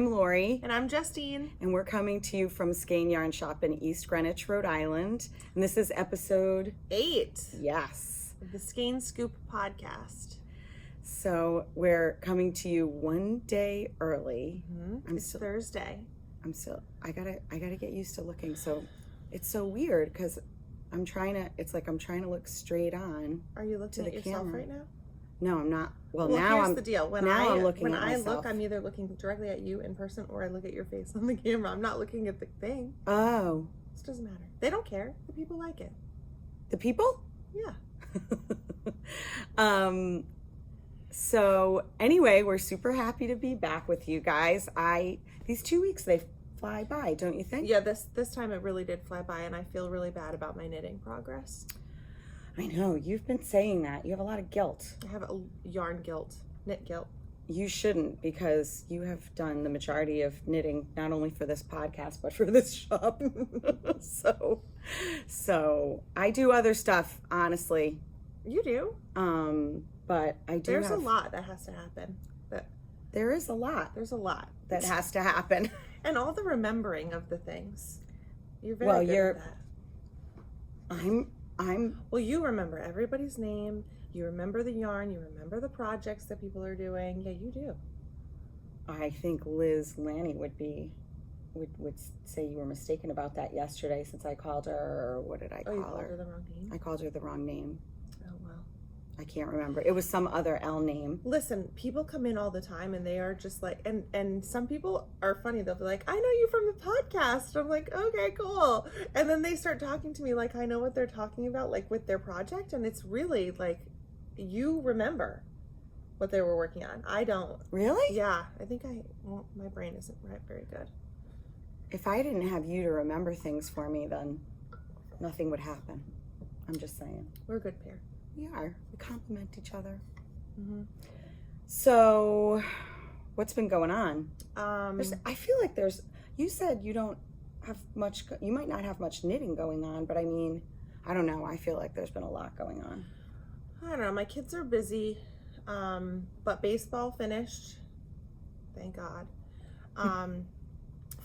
I'm Lori. And I'm Justine. And we're coming to you from Skein Yarn Shop in East Greenwich, Rhode Island. And this is episode 8. Yes. Of the Skein Scoop podcast. So we're coming to you one day early. It's Thursday. I gotta get used to looking. So it's so weird because I'm trying to look straight on. Are you looking at yourself camera right now? No, I'm not. Well, here's the deal. I'm looking at myself. Look, I'm either looking directly at you in person or I look at your face on the camera. I'm not looking at the thing. Oh. This doesn't matter. They don't care. The people like it. The people? Yeah. So anyway, we're super happy to be back with you guys. These 2 weeks, they fly by, don't you think? Yeah, this time it really did fly by, and I feel really bad about my knitting progress. I know, you've been saying that. You have a lot of guilt. I have a yarn guilt, knit guilt. You shouldn't, because you have done the majority of knitting, not only for this podcast, but for this shop. So I do other stuff, honestly. You do? But I do There's a lot that has to happen. There is a lot. There's a lot that has to happen. And all the remembering of the things. You're very good at that. Well, you remember everybody's name. You remember the yarn. You remember the projects that people are doing. Yeah, you do. I think Liz Lanny would say you were mistaken about that yesterday since I called her, or what did I call her? You called her the wrong name? I called her the wrong name. Oh, well. I can't remember. It was some other L name. Listen, people come in all the time and they are just like, and some people are funny. They'll be like, I know you from the podcast. I'm like, okay, cool. And then they start talking to me like I know what they're talking about, like with their project. And it's really like, you remember what they were working on. I don't. Really? Yeah. I think my brain isn't very good. If I didn't have you to remember things for me, then nothing would happen. I'm just saying. We're a good pair. We are. We complement each other. Mm-hmm. So, what's been going on? I feel like you said you don't have much, you might not have much knitting going on, but I mean, I don't know. I feel like there's been a lot going on. I don't know. My kids are busy, but baseball finished. Thank God.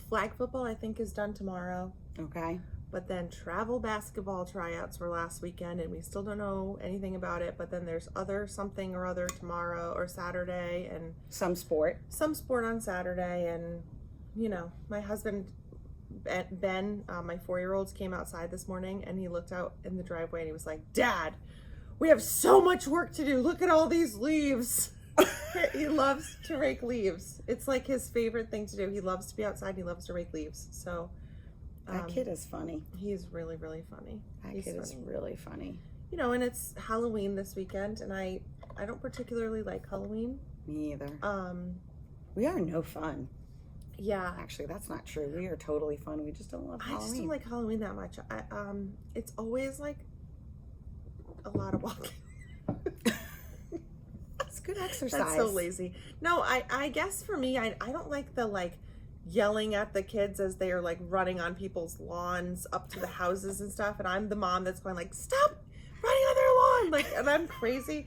Flag football, I think, is done tomorrow. Okay. But then travel basketball tryouts were last weekend, and we still don't know anything about it. But then there's something or other tomorrow or Saturday, and some sport on Saturday. And you know, my husband Ben, my 4-year-old, came outside this morning, and he looked out in the driveway and he was like, "Dad, we have so much work to do. Look at all these leaves." He loves to rake leaves. It's like his favorite thing to do. He loves to be outside and he loves to rake leaves. So that kid is funny. He's really, really funny. He's really funny. You know, and it's Halloween this weekend, and I don't particularly like Halloween. Me either. We are no fun. Yeah. Actually, that's not true. We are totally fun. We just don't love Halloween. I just don't like Halloween that much. It's always like a lot of walking. It's good exercise. That's so lazy. No, I guess for me, I don't like the yelling at the kids as they are like running on people's lawns up to the houses and stuff, and I'm the mom that's going like, stop running on their lawn, and I'm crazy.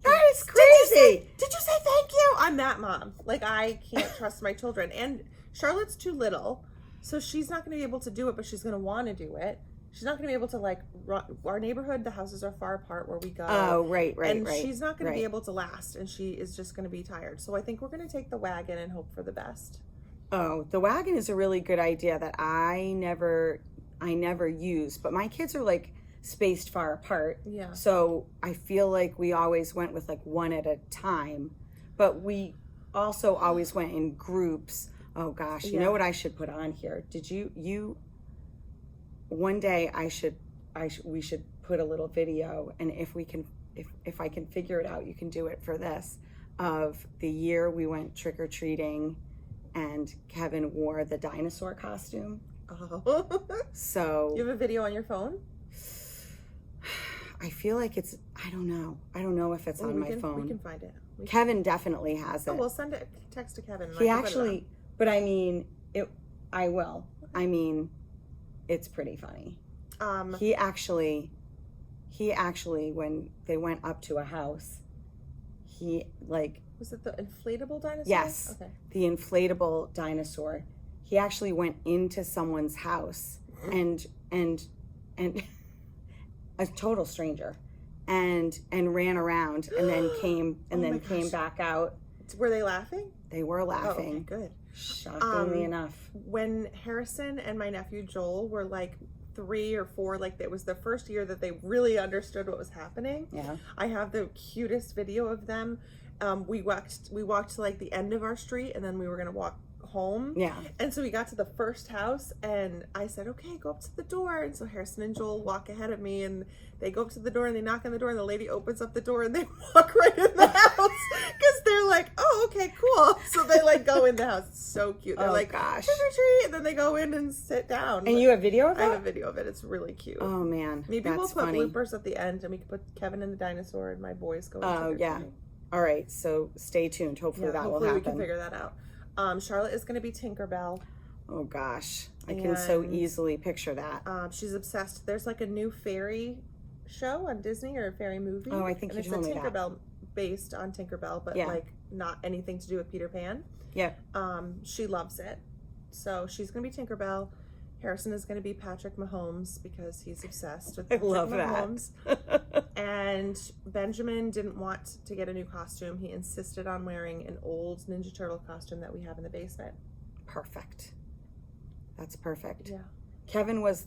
That is crazy. Did you say thank you? I'm that mom. Like, I can't trust my children. And Charlotte's too little, so she's not going to be able to do it, but she's going to want to do it. She's not going to be able to run. Our neighborhood, the houses are far apart where we go. Oh, right. And she's not going to be able to last, and she is just going to be tired. So I think we're going to take the wagon and hope for the best. Oh, the wagon is a really good idea that I never use, but my kids are spaced far apart. Yeah. So I feel like we always went with one at a time, but we also always went in groups. Oh gosh, you know what I should put on here? Did you one day we should put a little video, and if I can figure it out, you can do it for this, of the year we went trick-or-treating and Kevin wore the dinosaur costume. Oh. So you have a video on your phone? I feel like I don't know if it's on my phone. We can find it. Kevin definitely has it. Oh, we'll send a text to Kevin. He actually, but I mean, I will. I mean, it's pretty funny. He actually, when they went up to a house, he Was it the inflatable dinosaur? Yes. Okay. The inflatable dinosaur. He actually went into someone's house and a total stranger and ran around and then came back out. Were they laughing? They were laughing. Oh, okay, good. Shockingly enough. When Harrison and my nephew Joel were like 3 or 4, like it was the first year that they really understood what was happening. Yeah. I have the cutest video of them. We walked to like the end of our street, and then we were gonna walk home. Yeah. And so we got to the first house, and I said, okay, go up to the door. And so Harrison and Joel walk ahead of me, and they go up to the door, and they knock on the door, and the lady opens up the door, and they walk right in the house because they're like, oh, okay, cool. So they like go in the house. It's so cute. They're like, gosh. trick or treat, and then they go in and sit down. And you have video of I have that? a video of it. It's really cute. Oh man, Maybe that's we'll put funny. bloopers at the end, and we can put Kevin and the dinosaur and my boys go. Oh yeah. All right, so stay tuned. Hopefully that will happen. We can figure that out. Charlotte is going to be Tinkerbell. Oh gosh, I can so easily picture that. She's obsessed. There's like a new fairy show on Disney, or a fairy movie. Oh, I think you told me that. It's a Tinkerbell based on Tinkerbell, but like not anything to do with Peter Pan. Yeah. She loves it. So she's going to be Tinkerbell. Harrison is going to be Patrick Mahomes because he's obsessed with Patrick Mahomes. And Benjamin didn't want to get a new costume. He insisted on wearing an old Ninja Turtle costume that we have in the basement. Perfect. That's perfect. Yeah. Kevin was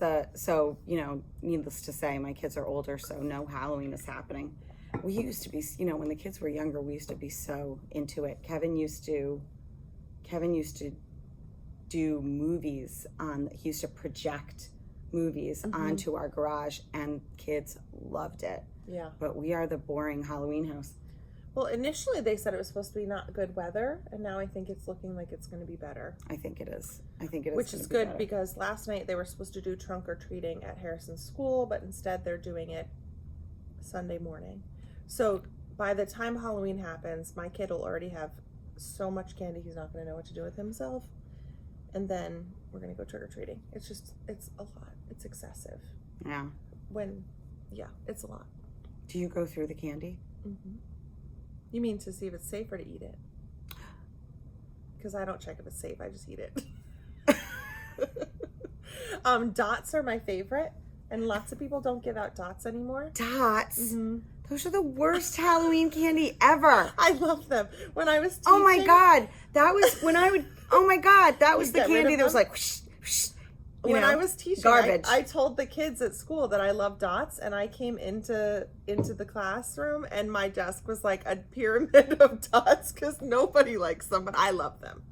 needless to say, my kids are older, so no Halloween is happening. We used to be, when the kids were younger, we used to be so into it. Kevin used to do movies he used to project movies onto our garage, and kids loved it. Yeah. But we are the boring Halloween house. Well, initially they said it was supposed to be not good weather, and now I think it's looking like it's going to be better. I think it is. Which is good because last night they were supposed to do trunk or treating at Harrison's school, but instead they're doing it Sunday morning. So by the time Halloween happens, my kid will already have so much candy he's not going to know what to do with himself. And then we're going to go trick or treating. It's a lot. It's excessive. Yeah. It's a lot. Do you go through the candy? Mm-hmm. You mean to see if it's safer to eat it? Because I don't check if it's safe. I just eat it. Dots are my favorite, and lots of people don't give out dots anymore. Dots? Mm-hmm. Those are the worst Halloween candy ever. I love them. When I was teaching... Oh my God. That was when I would... Oh my God. That was the candy that was like... Whoosh, whoosh, when I was teaching, garbage. I told the kids at school that I love dots, and I came into the classroom, and my desk was like a pyramid of dots because nobody likes them, but I love them.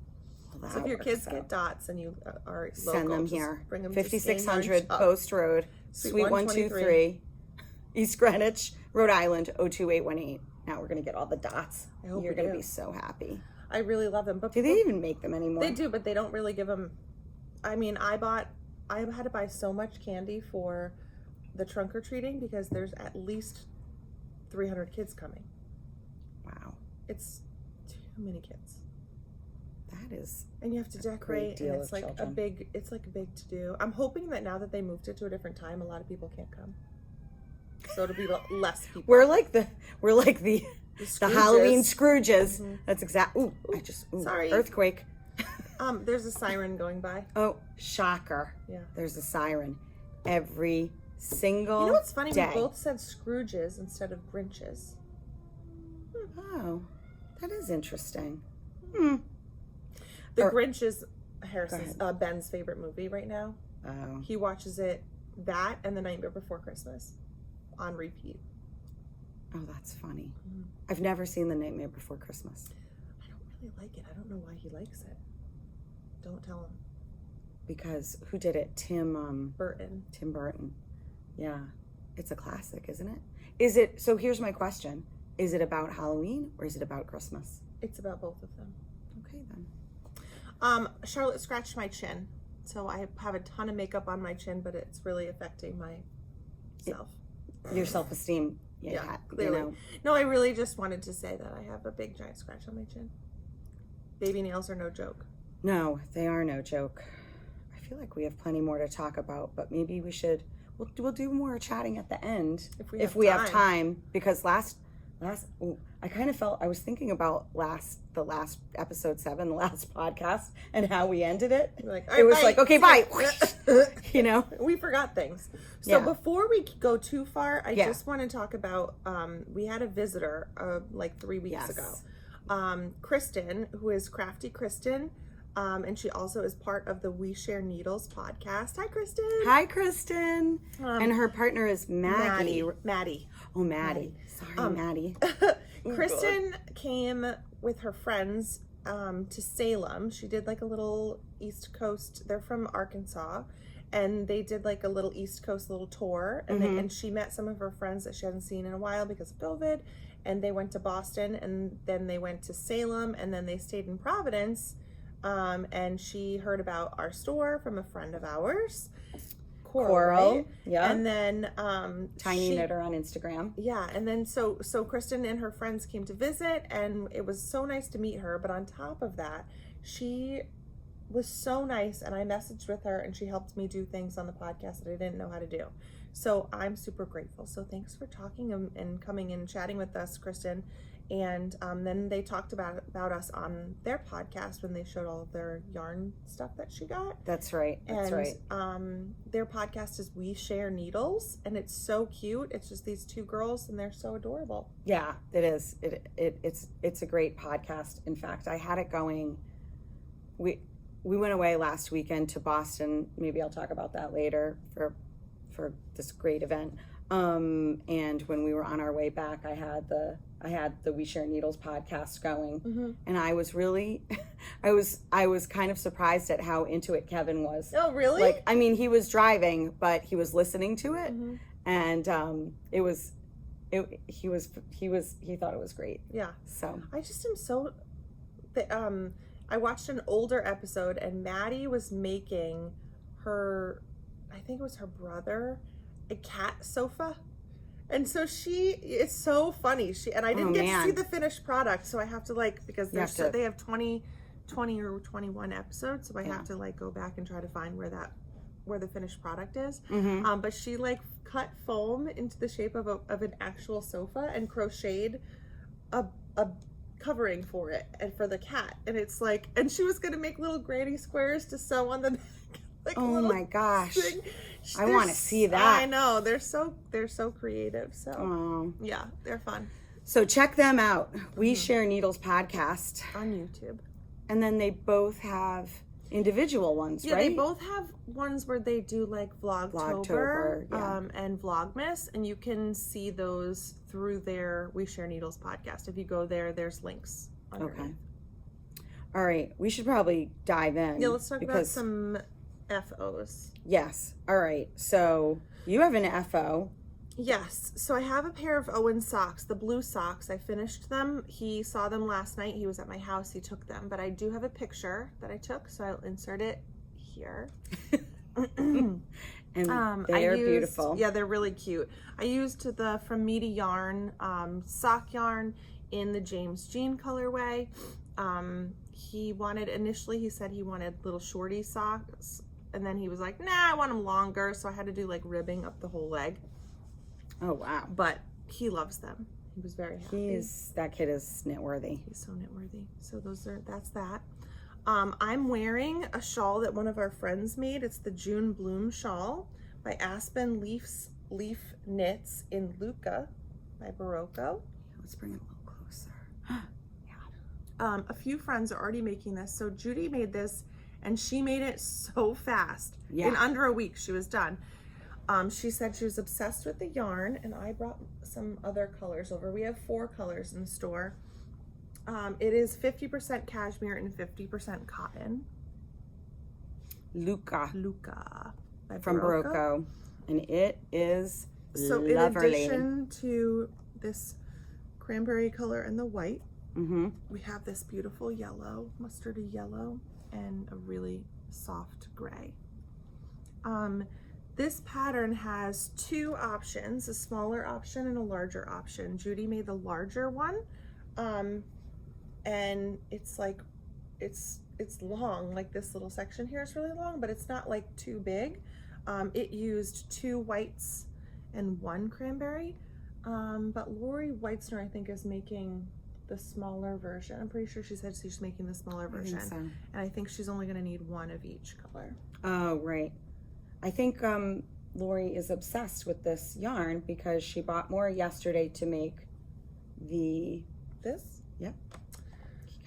Well, so if your kids get dots and you are local, send them here. Bring them 5600 Post Road, Suite 123, East Greenwich, Rhode Island, 02818. Now we're going to get all the dots. You're going to be so happy. I really love them. But do they even make them anymore? They do, but they don't really give them. I mean, I had to buy so much candy for the trunk or treating because there's at least 300 kids coming. Wow. It's too many kids. That is. And you have to decorate, and it's like a big to do. I'm hoping that now that they moved it to a different time, a lot of people can't come. So it'll be less people. We're like the Halloween Scrooges. Mm-hmm. That's exactly. Sorry. Earthquake. There's a siren going by. Oh, shocker. Yeah. There's a siren every single day. You know what's funny? We both said Scrooges instead of Grinches. Oh, that is interesting. The Grinch is Ben's favorite movie right now. Oh. He watches it, that and The Nightmare Before Christmas on repeat. Oh, that's funny. Mm-hmm. I've never seen The Nightmare Before Christmas. I don't really like it. I don't know why he likes it. Don't tell him. Because who did it? Tim Burton. Tim Burton. Yeah. It's a classic, isn't it? Is it? So here's my question. Is it about Halloween or is it about Christmas? It's about both of them. Okay, then. Charlotte scratched my chin. So I have a ton of makeup on my chin, but it's really affecting myself. Your self-esteem. Yeah, clearly. No, I really just wanted to say that I have a big giant scratch on my chin. Baby nails are no joke. No, they are no joke. I feel like we have plenty more to talk about, but maybe we'll do more chatting at the end if we have time, because last I kind of felt, I was thinking about the last episode 7, the last podcast, and how we ended it. Like, it was bye. like, okay, bye. You know? We forgot things. So Yeah. before we go too far, I Yeah. just want to talk about, we had a visitor like 3 weeks Yes. ago. Kristen, who is Crafty Kristen, and she also is part of the We Share Needles podcast. Hi, Kristen. Hi, Kristen. And her partner is Maggie. Maddie. Oh, Maddie. Sorry, Maddie. Kristen came with her friends to Salem. She did like a little East Coast. They're from Arkansas, and they did like a little East Coast little tour. And and she met some of her friends that she hadn't seen in a while because of COVID. And they went to Boston, and then they went to Salem, and then they stayed in Providence. And she heard about our store from a friend of ours, Coral. Right? Yeah. And then Tiny Knitter on Instagram. Yeah, and then so Kristen and her friends came to visit, and it was so nice to meet her. But on top of that, she was so nice, and I messaged with her, and she helped me do things on the podcast that I didn't know how to do. So I'm super grateful. So thanks for talking and coming in and chatting with us, Kristen. And then they talked about us on their podcast when they showed all of their yarn stuff that she got. That's right. That's right. Their podcast is We Share Needles, and it's so cute. It's just these 2 girls, and they're so adorable. Yeah, it is. It's a great podcast. In fact, I had it going. We went away last weekend to Boston. Maybe I'll talk about that later for this great event. And when we were on our way back, I had the We Share Needles podcast going, and I was really, I was kind of surprised at how into it Kevin was. Oh, really? Like, I mean, he was driving, but he was listening to it, and he thought it was great. Yeah. So I just am so. I watched an older episode, and Maddie was making her, I think it was her brother, a cat sofa. And so it's so funny. I didn't get to see the finished product, so I have to because they have 20 or 21 episodes, so I have to go back and try to find where the finished product is. But she cut foam into the shape of an actual sofa and crocheted a covering for it and for the cat. And it's and she was gonna make little granny squares to sew on the neck. Oh my gosh. Thing. I want to see that. I know. They're so creative. So yeah, they're fun. So check them out. We Share Needles podcast on YouTube. And then they both have individual ones, right? Yeah, they both have ones where they do Vlogtober and Vlogmas, and you can see those through their We Share Needles podcast. If you go there, there's links underneath. Okay. All right. We should probably dive in. Yeah, let's talk about some FOs. Yes. All right. So you have an FO. Yes. So I have a pair of Owen socks, the blue socks. I finished them. He saw them last night. He was at my house. He took them. But I do have a picture that I took, so I'll insert it here. And they're beautiful. Yeah, they're really cute. I used the From Me to Yarn sock yarn in the James Jean colorway. Initially he said he wanted little shorty socks, and then he was like, nah, I want them longer. So I had to do ribbing up the whole leg. Oh, wow. But he loves them. He was very happy. That kid is knitworthy. He's so knitworthy. So that's that. I'm wearing a shawl that one of our friends made. It's the June Bloom shawl by Aspen Leaf Knits in Luca by Barocco. Let's bring it a little closer. A few friends are already making this. So Judy made this, and she made it so fast. Yeah. In under a week, she was done. She said she was obsessed with the yarn, and I brought some other colors over. We have 4 colors in the store. It is 50% cashmere and 50% cotton. Luca. By From Barocco. And it is so lovely. In addition to this cranberry color and the white, we have this beautiful yellow, mustardy yellow, and a really soft gray. This pattern has 2 options, a smaller option and a larger option. Judy made the larger one, and it's it's long, this little section here is really long, but it's not too big. It used 2 whites and 1 cranberry. But Lori Weitzner, I think, is making the smaller version. I'm pretty sure she said she's making the smaller version. I think so. And I think she's only going to need one of each color. Oh, right. I think Lori is obsessed with this yarn because she bought more yesterday to make this? Yep.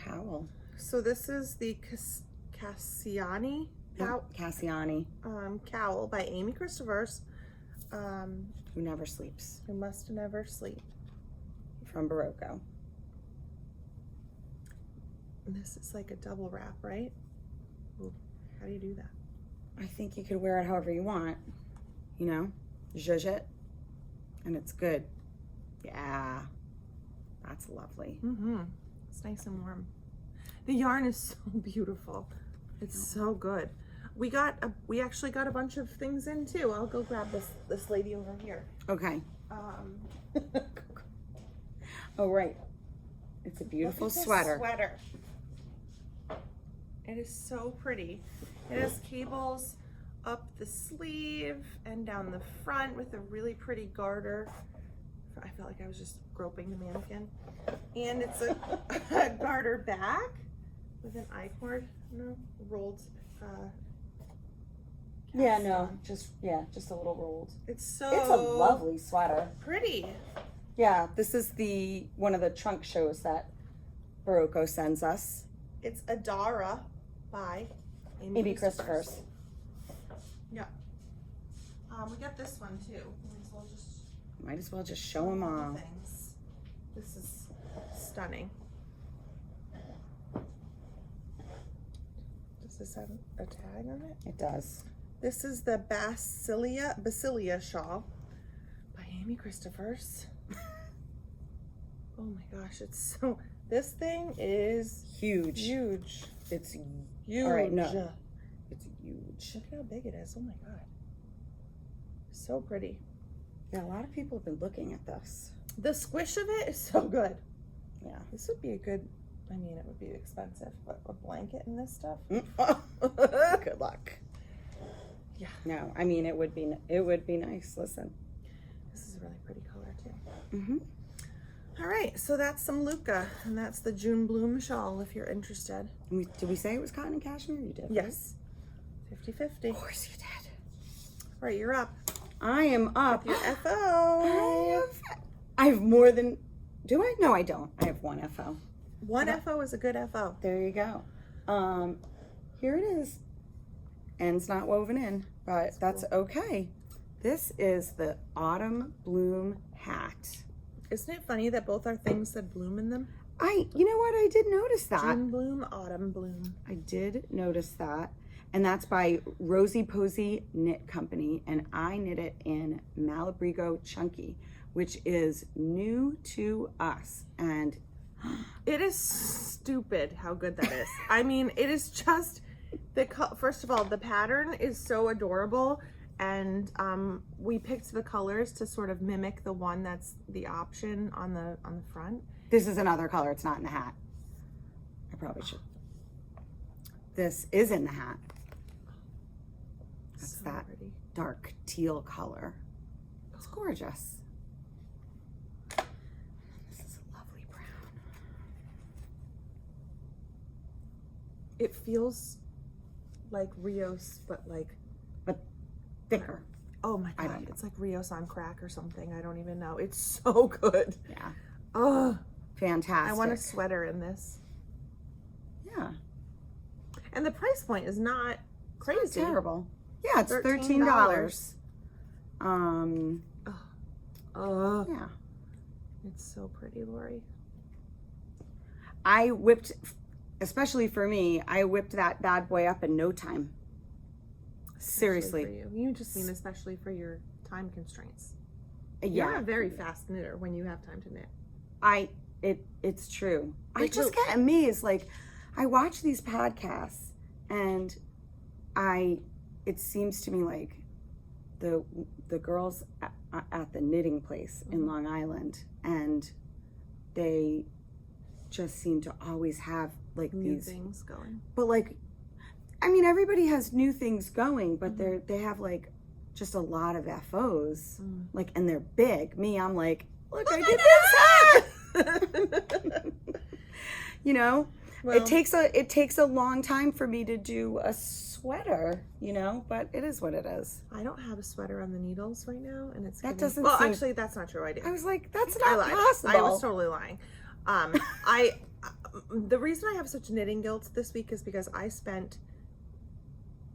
Cowl. So this is the Cassiani Cassiani. Cowl by Amy Christophers. Who never sleeps. Who must never sleep. From Barocco. And this is like a double wrap, right? Ooh, how do you do that? I think you could wear it however you want. You know? Zhuzh it. And it's good. Yeah. That's lovely. Mm-hmm. It's nice and warm. The yarn is so beautiful. It's so good. We actually got a bunch of things in too. I'll go grab this lady over here. Okay. Oh, right. It's a beautiful sweater. It is so pretty. It has cables up the sleeve and down the front with a really pretty garter. I felt like I was just groping the mannequin. And it's a garter back with an I-cord, rolled. Yeah, no, just a little rolled. It's a lovely sweater. Pretty. Yeah, this is one of the trunk shows that Barocco sends us. It's Adara by Amy Christophers. Yeah. We got this one too. Might as well just show them all. Things. This is stunning. Does this have a tag on it? It does. This is the Basilia shawl by Amy Christophers. Oh my gosh, it's so, this thing is huge. Huge. It's huge. All right, no. It's huge. Look at how big it is. Oh my God. So pretty. Yeah, a lot of people have been looking at this. The squish of it is so good. Yeah. This would be a good, I mean, it would be expensive, but a blanket and this stuff. Good luck. Yeah. No, I mean, it would be nice. Listen. This is a really pretty color too. Mm-hmm. All right, so that's some Luca, and that's the June Bloom shawl if you're interested. Did we say it was cotton and cashmere? You did. Yes. 50-50. Of course you did. All right, you're up. I am up. With your FO. I have more than, do I? No, I don't. I have one FO. One FO is a good FO. There you go. Here it is. End's not woven in, but that's cool. Okay. This is the Autumn Bloom hat. Isn't it funny that both our things said bloom in them? You know what? I did notice that. June Bloom, Autumn Bloom. I did notice that. And that's by Rosie Posey Knit Company. And I knit it in Malabrigo Chunky, which is new to us. And it is stupid how good that is. I mean, it is just, first of all, the pattern is so adorable. And we picked the colors to sort of mimic the one that's the option on the front. This is another color. It's not in the hat. I probably should. This is in the hat. That's so that pretty. Dark teal color. It's gorgeous. This is a lovely brown. It feels like Rios, but thicker. Oh my God, it's like Rios on crack or something. I don't even know. It's so good. Yeah. Oh, fantastic. I want a sweater in this. Yeah. And the price point is not crazy. It's not terrible. Yeah, it's $13. Yeah. It's so pretty, Lori. I whipped, especially for me, I whipped that bad boy up in no time. Seriously. You just mean especially for your time constraints. Yeah. You're a very fast knitter when you have time to knit. It's true. I just get amazed. Like, I watch these podcasts and it seems to me like the girls at the knitting place in Long Island, and they just seem to always have like new things going. But like, I mean, everybody has new things going, but they have like just a lot of FOs, like, and they're big. Me, I'm like, Look, I did this hat. You know, Well, it takes a long time for me to do a sweater, you know, but it is what it is. I don't have a sweater on the needles right now, and it's That getting- doesn't Well, seem- actually, that's not true. I do. I was like, that's I not lied. possible. I was totally lying. The reason I have such knitting guilt this week is because I spent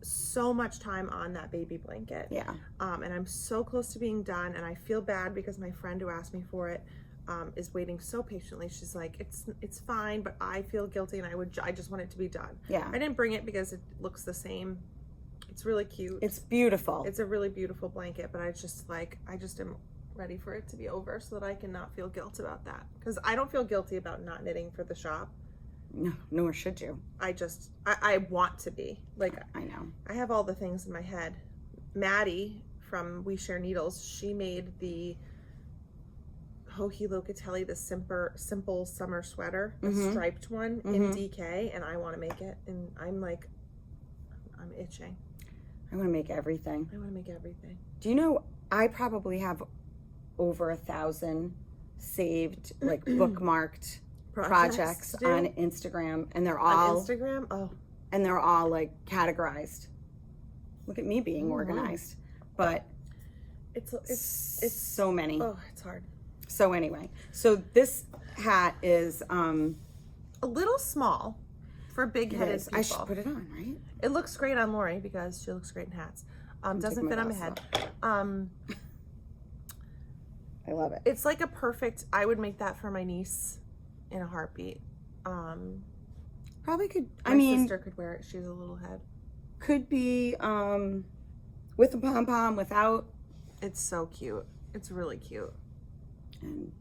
so much time on that baby blanket. Yeah. And I'm so close to being done, and I feel bad because my friend who asked me for it is waiting so patiently. She's like, it's fine, but I feel guilty, and I just want it to be done. Yeah. I didn't bring it because it looks the same. It's really cute. It's beautiful. It's a really beautiful blanket, but I just am ready for it to be over so that I can not feel guilt about that. Because I don't feel guilty about not knitting for the shop. No, nor should you. I want to be. Like, I know. I have all the things in my head. Maddie from We Share Needles, she made the Hohi Locatelli, the simple summer sweater, the striped one in DK, and I want to make it. And I'm itching. I want to make everything. I want to make everything. Do you know, I probably have over 1,000 saved, like bookmarked projects to do? on Instagram, and they're On all Instagram? Oh. and they're all like categorized. Look at me being organized. But It's so many. oh, it's hard. So anyway, so this hat is A little small for big-headed people. I should put it on, right? It looks great on Lori because she looks great in hats. Doesn't fit on my head. I love it. It's like a perfect, I would make that for my niece in a heartbeat. Probably could, My sister could wear it. She has a little head. could be with a pom-pom, without, It's so cute. It's really cute. and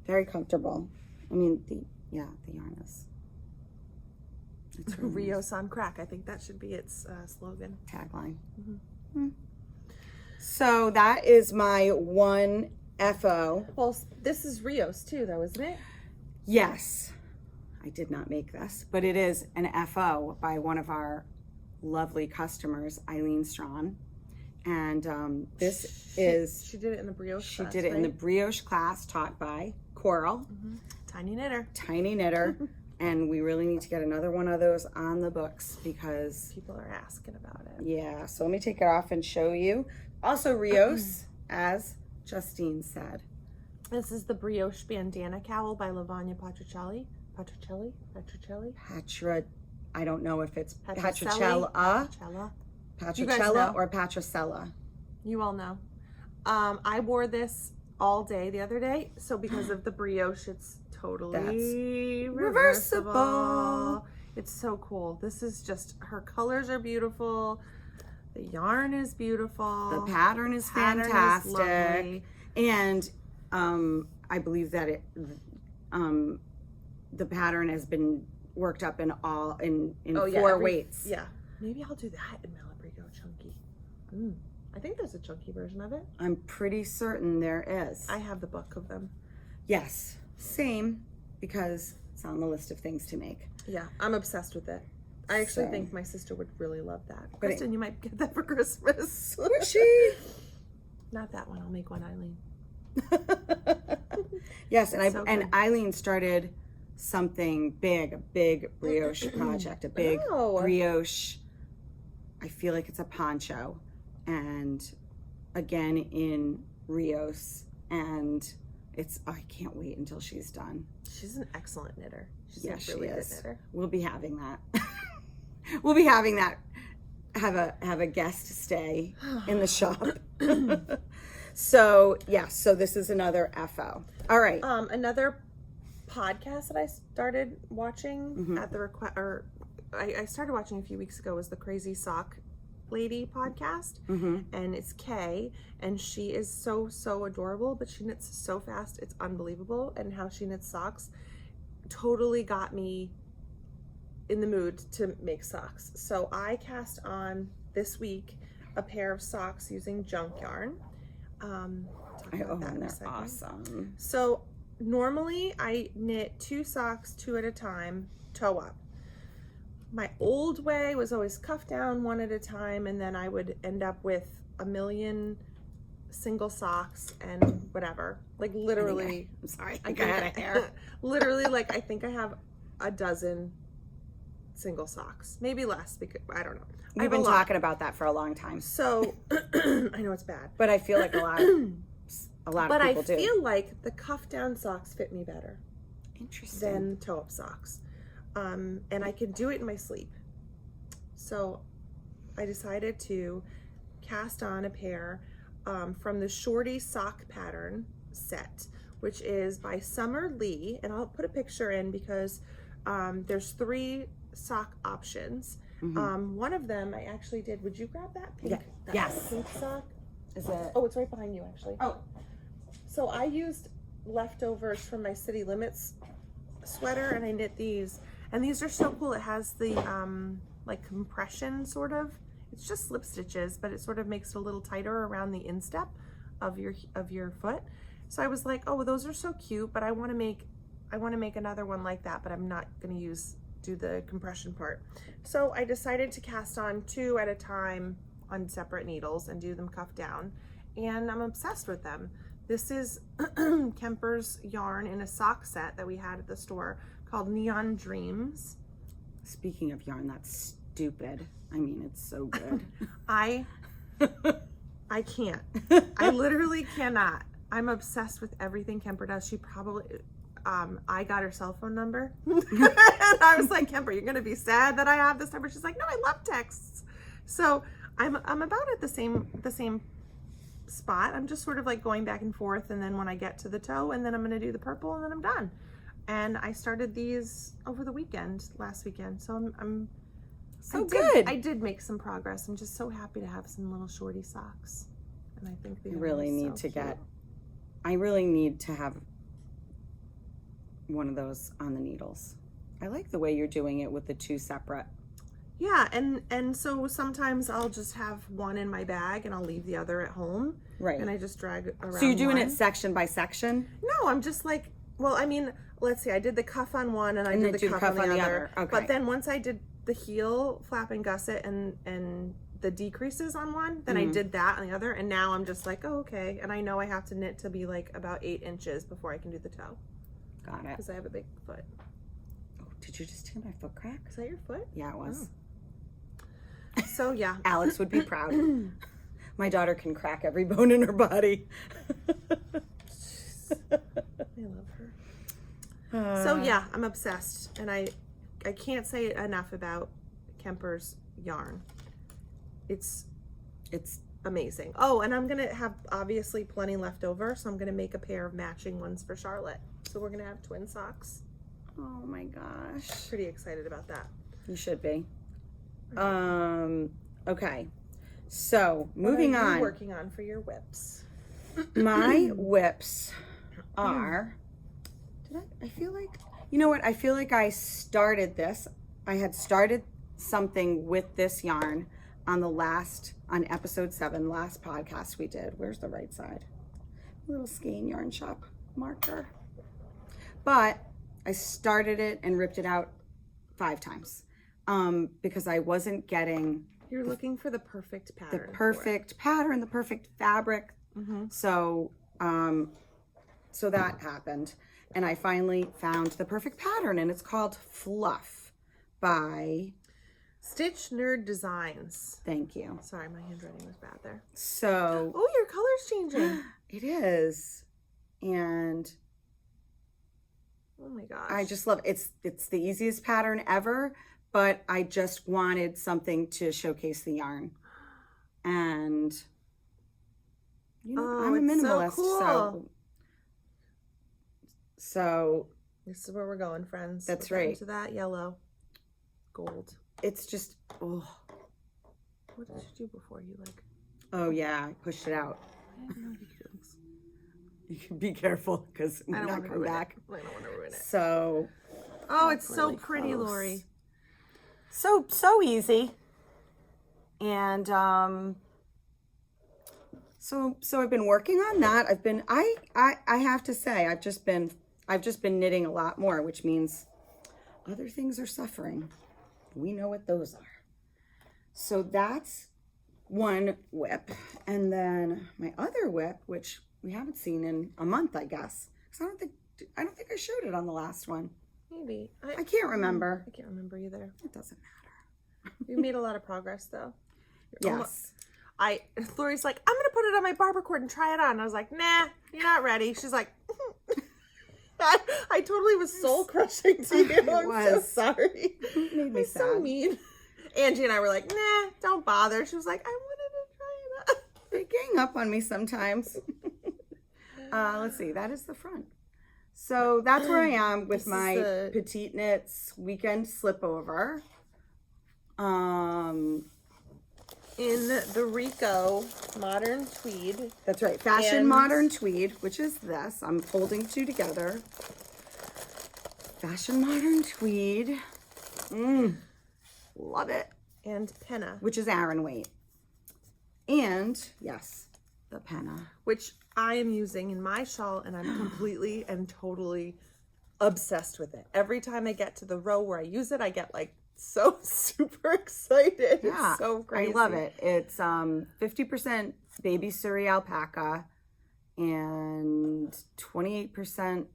very comfortable. I mean, the yarn is, it's really nice. Rios on crack. I think that should be its slogan. Tagline. So that is my one FO. Well, this is Rios too, though, isn't it? Yes, I did not make this, but it is an FO by one of our lovely customers, Eileen Strawn. And this is, She did it in the brioche she class, did it in the right? brioche class taught by Coral, Tiny knitter. tiny knitter. And we really need to get another one of those on the books because, People are asking about it. yeah. So let me take it off and show you. Also Rios, as Justine said. This is the brioche bandana cowl by Lavagna Patricelli. Patricelli? I don't know if it's Patricella. Patricella or Patricella. You all know. I wore this all day the other day, so because of the brioche, it's totally reversible. It's so cool. This is just, her colors are beautiful. The yarn is beautiful. The pattern is fantastic. lovely. And I believe that the pattern has been worked up in four weights. Yeah. Maybe I'll do that in Malabrigo Chunky. I think there's a chunky version of it. I'm pretty certain there is. I have the book of them. Yes, same, because it's on the list of things to make. Yeah, I'm obsessed with it. I actually So- think my sister would really love that. But Kristen, you might get that for Christmas. Squishy. Not that one. I'll make one, Eileen. Yes, and So and good. Eileen started something big, a big brioche project, a big Oh. brioche. I feel like it's a poncho, and again in Rios, and it's, I can't wait until she's done. She's an excellent knitter. She's Yeah, a she really good is. knitter. We'll be having that. We'll be having that. Have a guest stay in the shop. So yes, so this is another FO. All right. Another podcast that I started watching at the request, or I started watching a few weeks ago, was the Crazy Sock Lady podcast, and it's Kay, and she is so adorable, but she knits so fast, it's unbelievable, and how she knits socks totally got me in the mood to make socks. So I cast on this week a pair of socks using junk yarn. Talk about that in a they're second. awesome. So normally I knit 2 socks, 2 at a time, toe up. My old way was always cuff down 1 at a time, and then I would end up with a million single socks and whatever. Like literally, I'm sorry, I got a hair. Literally, like I think I have a dozen single socks, maybe less, because I don't know. We've been talking about that for a long time. So I know it's bad, but I feel like a lot of people do. But I feel like the cuff down socks fit me better. Interesting. Than toe up socks, and I can do it in my sleep. So I decided to cast on a pair from the Shorty Sock Pattern set, which is by Summer Lee, and I'll put a picture in because there's 3 sock options. One of them I actually did. Would you grab that pink? Yeah. Yes. Pink sock. Is it? Oh, it's right behind you actually. Oh. So I used leftovers from my City Limits sweater and I knit these, and these are so cool. It has the like compression sort of. It's just slip stitches, but it sort of makes it a little tighter around the instep of your foot. So I was like, oh, well, those are so cute, but I want to make another one like that, but I'm not going to do the compression part. So I decided to cast on 2 at a time on separate needles and do them cuff down, and I'm obsessed with them. This is Kemper's yarn in a sock set that we had at the store called Neon Dreams. Speaking of yarn, that's stupid. I mean, it's so good. I can't. I literally cannot. I'm obsessed with everything Kemper does. She probably, I got her cell phone number. And I was like, Kemper, you're going to be sad that I have this number. She's like, no, I love texts. So I'm about at the same spot. I'm just sort of like going back and forth, and then when I get to the toe, and then I'm going to do the purple, and then I'm done. And I started these over the last weekend. So I did make some progress. I'm just so happy to have some little shorty socks. And I think they really need to get, I really need to have one of those on the needles. I like the way you're doing it with the 2 separate. Yeah, and so sometimes I'll just have one in my bag and I'll leave the other at home. Right. And I just drag around. So you're doing it section by section? No, I'm just like, well, I mean, let's see, I did the cuff on one and I did the cuff on the other. Okay. But then once I did the heel, flap and gusset, and the decreases on one, then I did that on the other, and now I'm just like, oh, okay. And I know I have to knit to be like about 8 inches before I can do the toe. Got it. Because I have a big foot. Oh, did you just hear my foot crack? Is that your foot? Yeah, it was. Oh. So yeah. Alex would be proud. My daughter can crack every bone in her body. I love her. So yeah, I'm obsessed, and I can't say enough about Kemper's yarn. It's amazing. Oh, and I'm gonna have obviously plenty left over, so I'm gonna make a pair of matching ones for Charlotte. So we're gonna have twin socks. Oh my gosh. Pretty excited about that. You should be. Okay. So moving on. What are you working on for your whips? My whips are, I feel like, you know what? I feel like I started this. I had started something with this yarn on episode 7, last podcast we did. Where's the right side? Little Skein yarn shop marker. But I started it and ripped it out 5 times because I wasn't getting. You're looking for the perfect pattern. The perfect pattern, the perfect fabric. So that happened, and I finally found the perfect pattern, and it's called Fluff by Stitch Nerd Designs. Thank you. Sorry, my handwriting was bad there. So, oh, your color's changing. It is, and oh my gosh, I just love it. It's the easiest pattern ever, but I just wanted something to showcase the yarn, and you know, I'm a minimalist, so cool. So this is where we're going, friends. That's right. right. Into that yellow, gold. It's just, oh. What did you do before you like? Oh yeah, I pushed it out. I have no details. You can be careful because we're not coming back. I don't want to ruin it. So. Oh, it's so pretty, close. Lori. So easy. And so I've been working on that. I have to say I've just been knitting a lot more, which means other things are suffering. We know what those are. So that's one whip. And then my other whip, which we haven't seen in a month, I guess. Because I don't think I showed it on the last one. Maybe. I can't remember. I can't remember either. It doesn't matter. We made a lot of progress though. Yes. Lori's like, I'm gonna put it on my barber cord and try it on. I was like, nah, you're not ready. She's like, I totally was soul crushing to you. I'm so sorry. It made me sad. So mean. Angie and I were like, nah, don't bother. She was like, I wanted to try it on. They gang up on me sometimes. Let's see. That is the front. So that's where I am with my Petite Knits weekend slipover. In the Rico Modern Tweed. That's right. Fashion Modern Tweed, which is this. I'm holding two together. Fashion Modern Tweed. Love it. And Penna. Which is Aran weight. And, yes, the Penna. Which I am using in my shawl, and I'm completely and totally obsessed with it. Every time I get to the row where I use it, I get like so super excited. Yeah, it's so crazy. I love it. It's 50% baby Surrey alpaca and 28%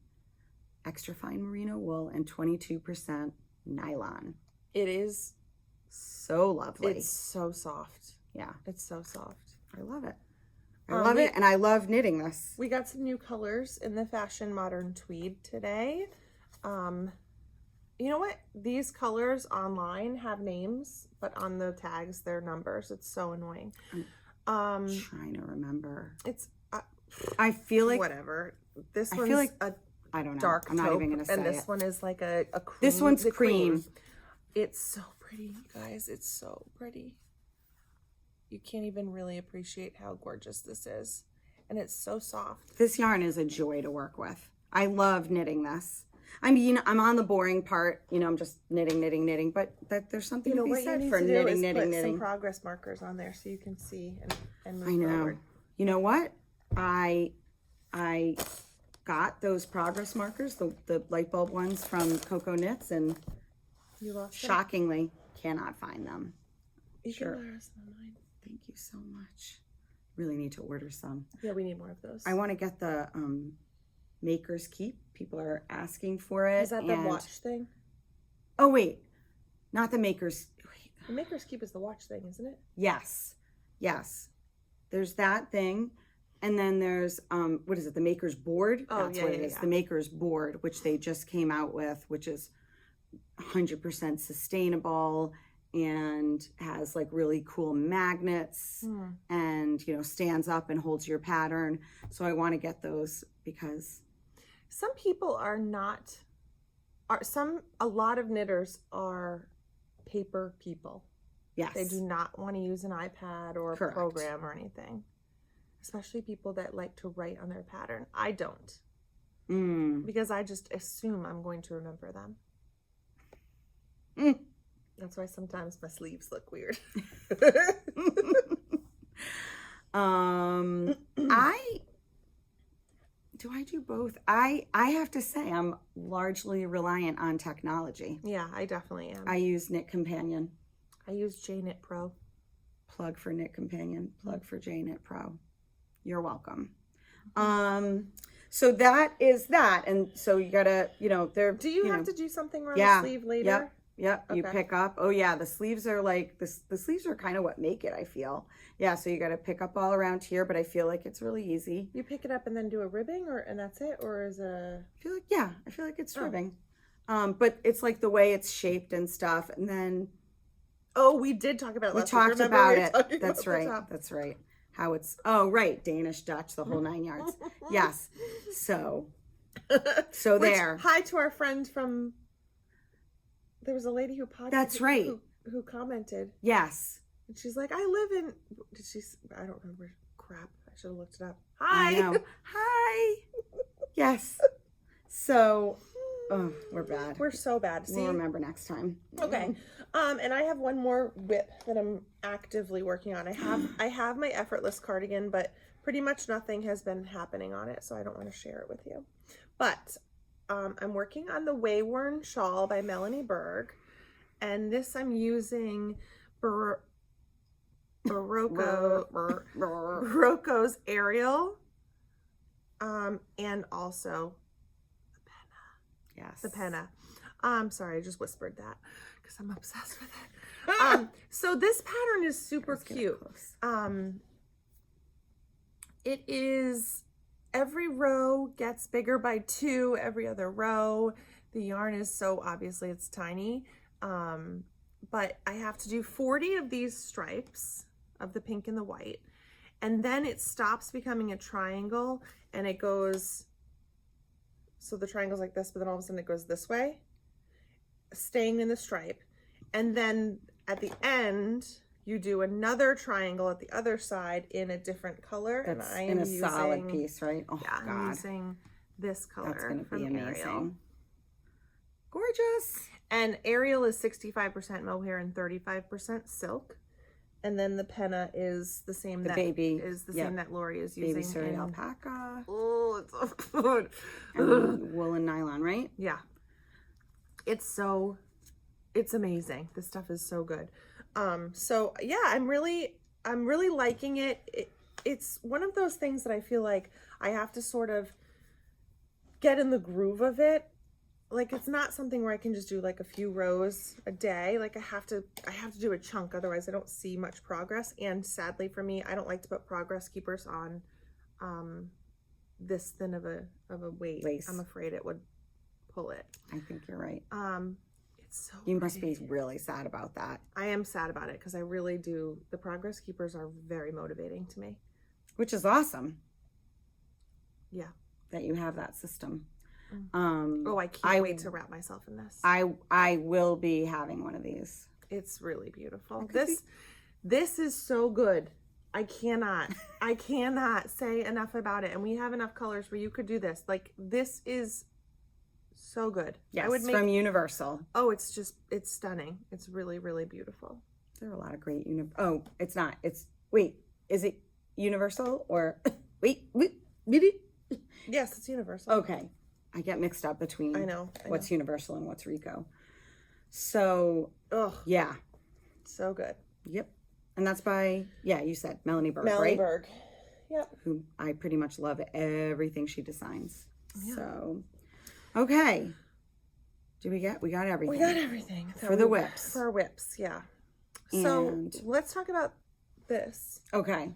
extra fine merino wool and 22% nylon. It is so lovely. It's so soft. Yeah, it's so soft. I love it. I love it, and I love knitting this. We got some new colors in the Fashion Modern Tweed today. You know what? These colors online have names, but on the tags, they're numbers. It's so annoying. I'm trying to remember. It's I feel like whatever. This one's feel like I don't know. Dark I'm not taupe, even gonna say and this it. one is like a cream. This one's cream. It's so pretty, guys. It's so pretty. You can't even really appreciate how gorgeous this is. And it's so soft. This yarn is a joy to work with. I love knitting this. I mean, I'm on the boring part. You know, I'm just knitting, but there's something to be said for knitting. Some progress markers on there so you can see and move forward. You know what? I got those progress markers, the light bulb ones from Coco Knits, and you lost shockingly cannot find them. Sure. Thank you so much. Really need to order some. Yeah, we need more of those. I want to get the Maker's Keep. People are asking for it. Is that the watch thing? Oh, wait. Not the Maker's... Wait. The Maker's Keep is the watch thing, isn't it? Yes. Yes. There's that thing. And then there's, what is it? The Maker's Board? Oh, That's what it is. Yeah. The Maker's Board, which they just came out with, which is 100% sustainable and has like really cool magnets and, you know, stands up and holds your pattern. So I want to get those because some people are not, a lot of knitters are paper people. Yes. They do not want to use an iPad or a program or anything. Especially people that like to write on their pattern. I don't. Because I just assume I'm going to remember them. That's why sometimes my sleeves look weird. Do I do both? I have to say I'm largely reliant on technology. Yeah, I definitely am. I use Knit Companion. I use JKnit Pro. Plug for Knit Companion, plug for JKnit Pro. You're welcome. So that is that. And so you gotta, you know, do you have to do something around the sleeve later? Yep. Okay. You pick up. Oh yeah, the sleeves are like the sleeves are kind of what make it, I feel. Yeah, so you got to pick up all around here, but I feel like it's really easy. You pick it up and then do a ribbing, and that's it, or is it a? I feel like it's ribbing. But it's like the way it's shaped and stuff, and then. Oh, we did talk about it. We talked about it. That's right. That's right. How it's Danish, Dutch, the whole 9 yards. Yes. So there. Hi to our friend from. There was a lady who podcasted. That's right. Who commented. Yes. And she's like, I live in. I don't remember. Crap. I should have looked it up. Hi. I know. Hi. Yes. So, we're bad. We're so bad. See? We'll remember next time. Okay. And I have one more whip that I'm actively working on. I have my effortless cardigan, but pretty much nothing has been happening on it, so I don't want to share it with you. But I'm working on the Wayworn Shawl by Melanie Berg, and this I'm using Barocco's Ariel, and also the penna. Yes. The penna. Sorry, I just whispered that because I'm obsessed with it. So this pattern is super cute. It is, every row gets bigger by 2 every other row. The yarn is so, obviously it's tiny, but I have to do 40 of these stripes of the pink and the white, and then it stops becoming a triangle and it goes, so the triangle's like this, but then all of a sudden it goes this way, staying in the stripe, and then at the end you do another triangle at the other side in a different color. That's and I am in a using, solid piece, right? Oh, yeah, God. I'm using this color. That's going to be from amazing. Ariel. Gorgeous. And Ariel is 65% mohair and 35% silk. And then the penna is the same. The that baby is the yep. same that Lori is using. Baby Surrey in, alpaca. Oh, it's so good. And wool and nylon, right? Yeah. It's amazing. This stuff is so good. So yeah, I'm really liking it. It's one of those things that I feel like I have to sort of get in the groove of it. Like, it's not something where I can just do like a few rows a day. Like I have to do a chunk, otherwise I don't see much progress. And sadly for me, I don't like to put progress keepers on this thin of a weight. Lace. I'm afraid it would pull it. I think you're right. It's so You must pretty. be really sad about that. I am sad about it because I really do. The progress keepers are very motivating to me. Which is awesome. Yeah. That you have that system. Oh, I can't wait to wrap myself in this. I will be having one of these. It's really beautiful. This is so good. I cannot say enough about it. And we have enough colors where you could do this. Like, this is so good. Yes, from Universal. Oh, it's stunning. It's really, really beautiful. There are a lot of great oh, it's not. Wait, is it Universal or wait. Yes, it's Universal. Okay. I get mixed up between I know. what's Universal and what's Rico. So, yeah. So good. Yep. And that's by, you said Melanie Berg, Melanie right? Berg. Yep. Who I pretty much love everything she designs. Yeah. So, okay. We got everything. We got everything. For the whips. For our whips, yeah. So let's talk about this. Okay.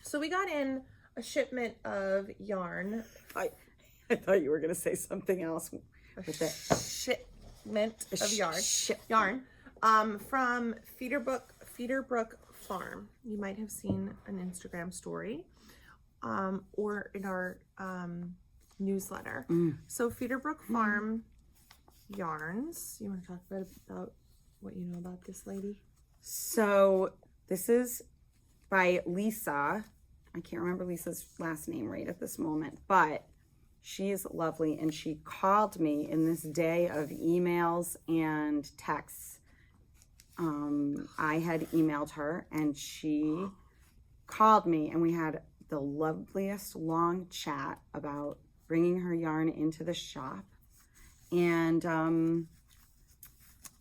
So we got in a shipment of yarn. I thought you were going to say something else with it. Shipment of yarn. From Feederbrook Farm. You might have seen an Instagram story, or in our newsletter. So Feederbrook Farm yarns. You want to talk a bit about what you know about this lady? So this is by Lisa. I can't remember Lisa's last name right at this moment, but she is lovely, and she called me in this day of emails and texts. I had emailed her, and she called me, and we had the loveliest long chat about bringing her yarn into the shop. And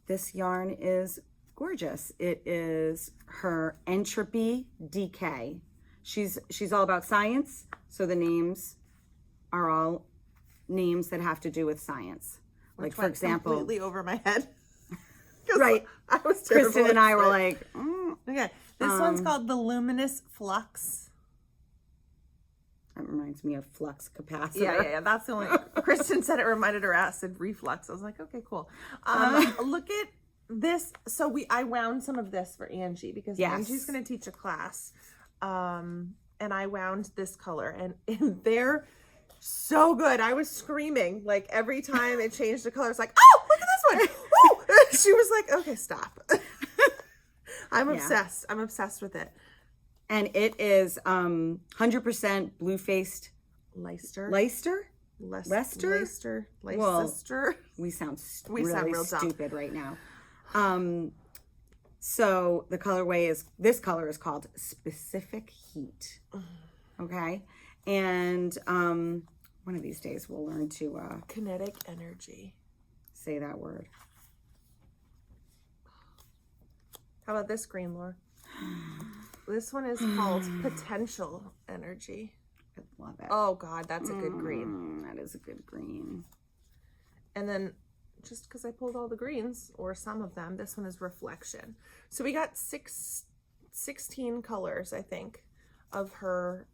this yarn is gorgeous. It is her Entropy DK. She's all about science, so the names are all names that have to do with science. Like, for example, completely over my head. Right. I was Kristen and I were like, okay. This one's called the Luminous Flux. That reminds me of flux capacitor. Yeah. That's the only. Kristen said it reminded her acid reflux. I was like, okay, cool. Look at this. So I wound some of this for Angie because Angie's going to teach a class. And I wound this color, and they're so good. I was screaming like every time it changed the color. It's like, oh, look at this one. Oh, she was like, okay, stop. I'm obsessed. I'm obsessed with it. And it is 100% blue-faced Leicester. Leicester? Well, we sound really real dumb. stupid right now. So the colorway this color is called Specific Heat. Okay. And one of these days we'll learn to kinetic energy. Say that word. How about this green, Laura? This one is called Potential Energy. I love it. Oh God, that's a good green. That is a good green. And then just because I pulled all the greens, or some of them, this one is Reflection. So we got 16 colors, I think, of her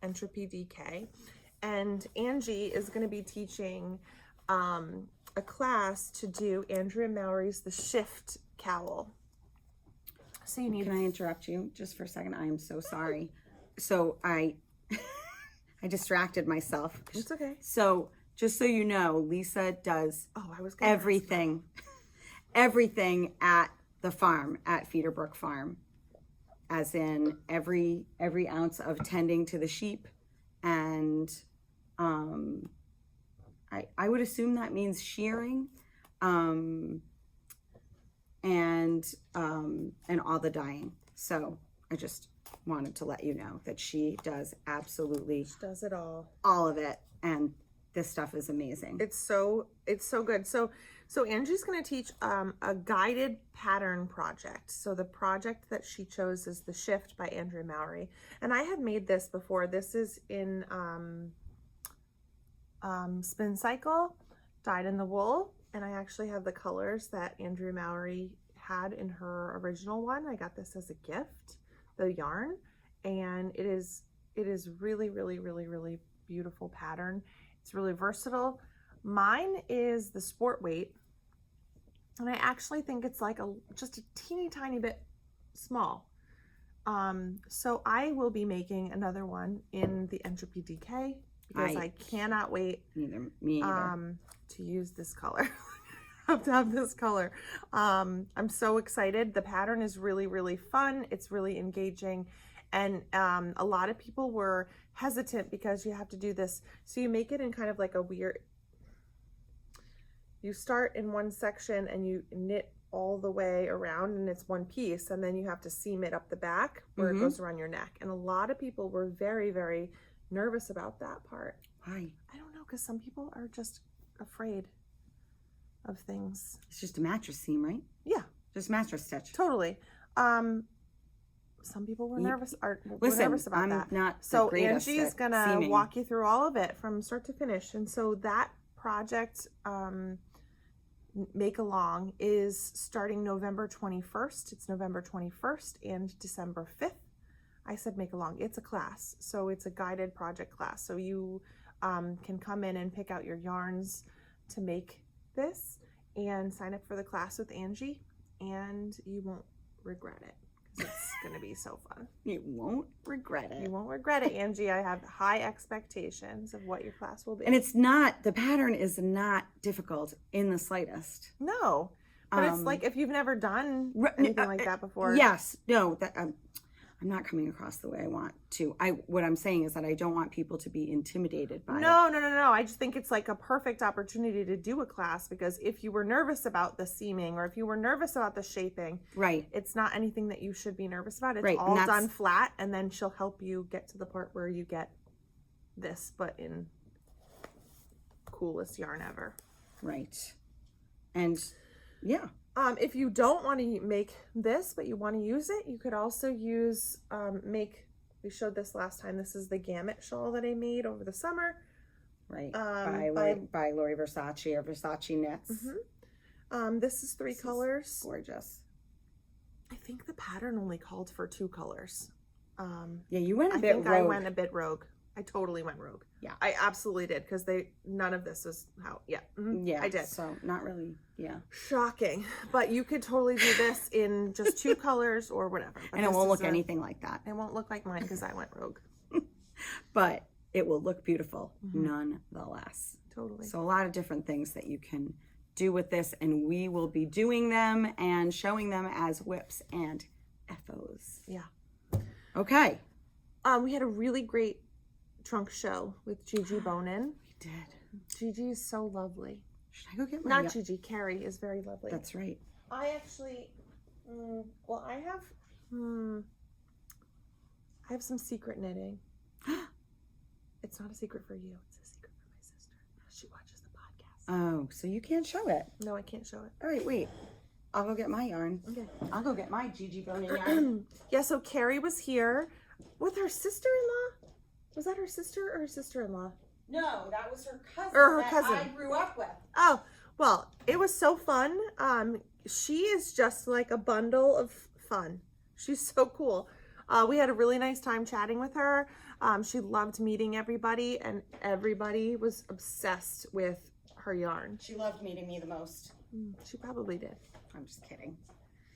Entropy DK. And Angie is going to be teaching a class to do Andrea Mowry's The Shift Cowl. So you need... Can I interrupt you just for a second? I am so sorry. So I distracted myself. It's okay. So just so you know, Lisa does everything at the farm, at Feederbrook Farm, as in every ounce of tending to the sheep. And I would assume that means shearing, and all the dyeing. So I just wanted to let you know that she does absolutely, she does it all of it, and this stuff is amazing. It's so good. So Angie's going to teach a guided pattern project. So the project that she chose is The Shift by Andrea Mowry, and I had made this before. This is in Spin Cycle, dyed in the wool, and I actually have the colors that Andrea Mowry had in her original one. I got this as a gift, the yarn, and it is really, really, really, really beautiful pattern. It's really versatile. Mine is the sport weight, and I actually think it's like just a teeny tiny bit small. So I will be making another one in the Entropy DK because I cannot wait me either. To use this color. I have to have this color. I'm so excited. The pattern is really, really fun. It's really engaging. And a lot of people were hesitant because you have to do this. So you make it in kind of like a weird, you start in one section and you knit all the way around, and it's one piece, and then you have to seam it up the back where it goes around your neck. And a lot of people were very, very nervous about that part. Why? I don't know, because some people are just afraid of things. It's just a mattress seam, right? Yeah. Just mattress stitch. Totally. Some people were nervous. Listen, nervous about I'm that. not so the greatest Angie's at gonna seaming. walk you through all of it from start to finish. And so that project, Make Along, is starting November 21st. It's November 21st and December 5th. I said Make Along. It's a class, so it's a guided project class. So you can come in and pick out your yarns to make this and sign up for the class with Angie, and you won't regret it because it's going to be so fun. You won't regret it. You won't regret it, Angie. I have high expectations of what your class will be. And it's not, the pattern is not difficult in the slightest. No, but it's like if you've never done anything like that before. Yes, no, that I'm not coming across the way I want to. What I'm saying is that I don't want people to be intimidated by it. No. I just think it's like a perfect opportunity to do a class, because if you were nervous about the seaming or if you were nervous about the shaping, right, it's not anything that you should be nervous about. It's right, all done flat, and then she'll help you get to the part where you get this, but in coolest yarn ever. Right. And yeah. If you don't want to make this, but you want to use it, you could also use, we showed this last time. This is the gamut shawl that I made over the summer. Right. By Lori Versace, or Versace Knits. This is 3 colors. Gorgeous. I think the pattern only called for 2 colors. Yeah, you went a bit rogue. I went a bit rogue. I totally went rogue. Yeah. I absolutely did, because none of this is how, yeah. Yeah. I did. So not really, yeah. Shocking. But you could totally do this in just 2 colors or whatever. But and it won't look anything like that. It won't look like mine because I went rogue. But it will look beautiful nonetheless. Totally. So a lot of different things that you can do with this, and we will be doing them and showing them as whips and FOs. Yeah. Okay. We had a really great trunk show with Gigi Bonin. We did. Gigi is so lovely. Should I go get my... Not Gigi, Carrie is very lovely. That's right. I actually, I have some secret knitting. It's not a secret for you. It's a secret for my sister. She watches the podcast. Oh, so you can't show it. No, I can't show it. All right, wait. I'll go get my yarn. Okay. I'll go get my Gigi Bonin yarn. Yeah, so Carrie was here with her sister-in-law. Was that her sister or her sister-in-law? No, that was her cousin. Or her that cousin. I grew up with. Oh, well, it was so fun. She is just like a bundle of fun. She's so cool. We had a really nice time chatting with her. She loved meeting everybody, and everybody was obsessed with her yarn. She loved meeting me the most. She probably did. I'm just kidding.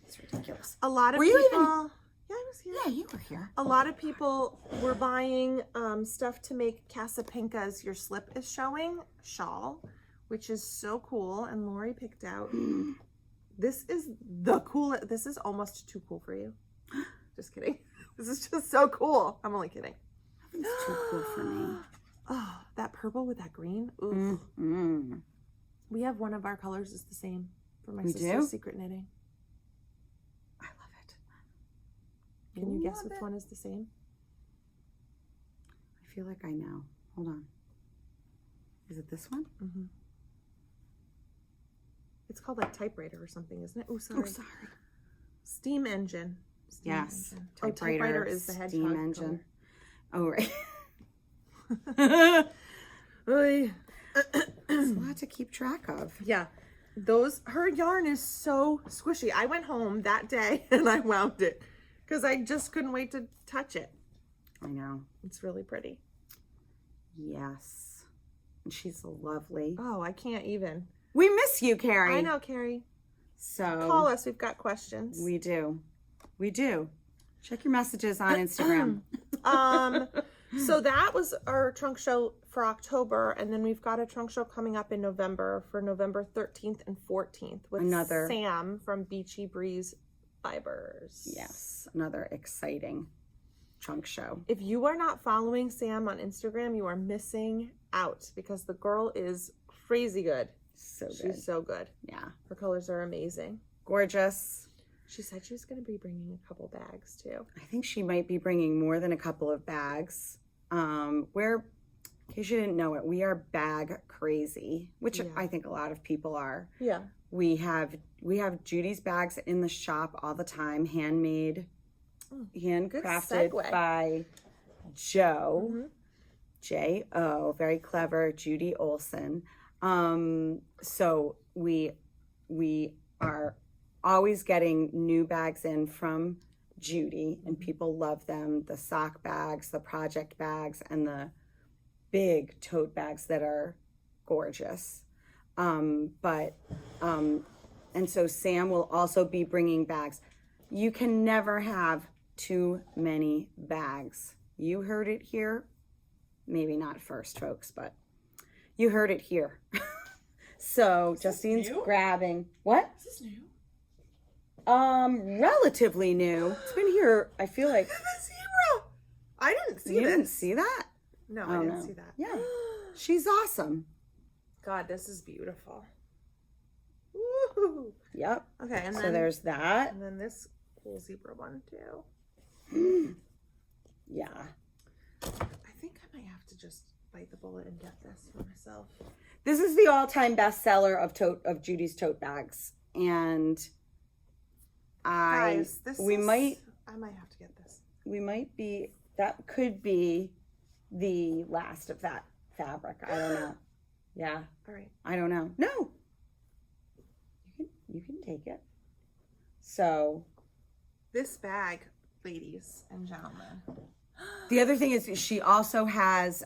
It's ridiculous. A lot of Were people. you even? Yeah, I was here. Yeah, you were here. A lot of people were buying stuff to make Casapinka's Your Slip is Showing shawl, which is so cool. And Lori picked out. This is the coolest. This is almost too cool for you. Just kidding. This is just so cool. I'm only kidding. It's too cool for me. Oh, that purple with that green. Ooh. We have one of our colors is the same for my sister's secret knitting. I love it. Can you guess which one is the same? I feel like I know. Hold on. Is it this one? Mm-hmm. It's called like typewriter or something, isn't it? Oh, sorry. Oh, sorry. Steam engine. Yes. Engine. Typewriter is the hedgehog steam engine. Oh, right. It's a lot to keep track of. Yeah. Her yarn is so squishy. I went home that day and I wound it because I just couldn't wait to touch it. I know. It's really pretty. Yes. And she's lovely. Oh, I can't even. We miss you, Carrie. I know, Carrie. So call us. We've got questions. We do. We do. Check your messages on Instagram. So that was our trunk show for October, and then we've got a trunk show coming up in November for November 13th and 14th with Sam from Beachy Breeze Fibers. Yes, another exciting trunk show. If you are not following Sam on Instagram, you are missing out because the girl is crazy good. So good. She's so good. Yeah. Her colors are amazing. Gorgeous. She said she was going to be bringing a couple bags too. I think she might be bringing more than a couple of bags. We're, in case you didn't know it, we are bag crazy, which I think a lot of people are. Yeah. We have Judy's bags in the shop all the time, handmade, handcrafted by Joe, J-O, very clever, Judy Olson. So we are always getting new bags in from Judy, and people love them. The sock bags, the project bags, and the big tote bags that are gorgeous. And so Sam will also be bringing bags. You can never have too many bags. You heard it here. Maybe not first, folks, but you heard it here. So Justine's grabbing. What? Is this new? Relatively new. It's been here, I feel like. The zebra! I didn't see You this. didn't see that? No, I didn't see that. Yeah. She's awesome. God, this is beautiful. Woo! Yep. Okay, and so then there's that. And then this cool zebra one too. Yeah. I think I might have to just bite the bullet and get this for myself. This is the all-time bestseller of Judy's tote bags, and I might have to get this. That could be the last of that fabric. I don't know. Yeah. All right. I don't know. No. You can take it. So this bag, ladies and gentlemen. The other thing is she also has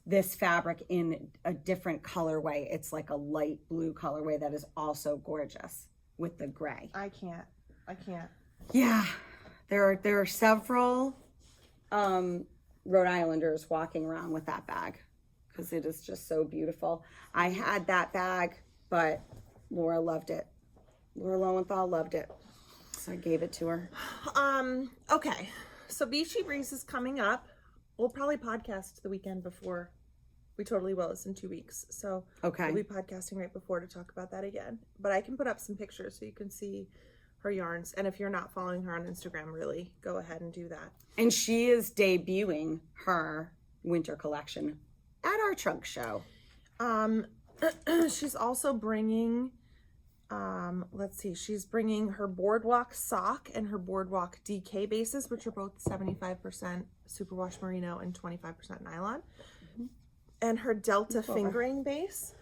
this fabric in a different colorway. It's like a light blue colorway that is also gorgeous with the gray. I can't. Yeah. There are several Rhode Islanders walking around with that bag because it is just so beautiful. I had that bag, but Laura loved it. Laura Lowenthal loved it. So I gave it to her. Okay. So Beachy Breeze is coming up. We'll probably podcast the weekend before. We totally will. It's in 2 weeks. So we'll be podcasting right before to talk about that again. But I can put up some pictures so you can see her yarns. And if you're not following her on Instagram, really, go ahead and do that. And she is debuting her winter collection at our trunk show. She's also bringing let's see, she's bringing her Boardwalk sock and her Boardwalk DK bases, which are both 75% superwash merino and 25% nylon. And her Delta fingering base,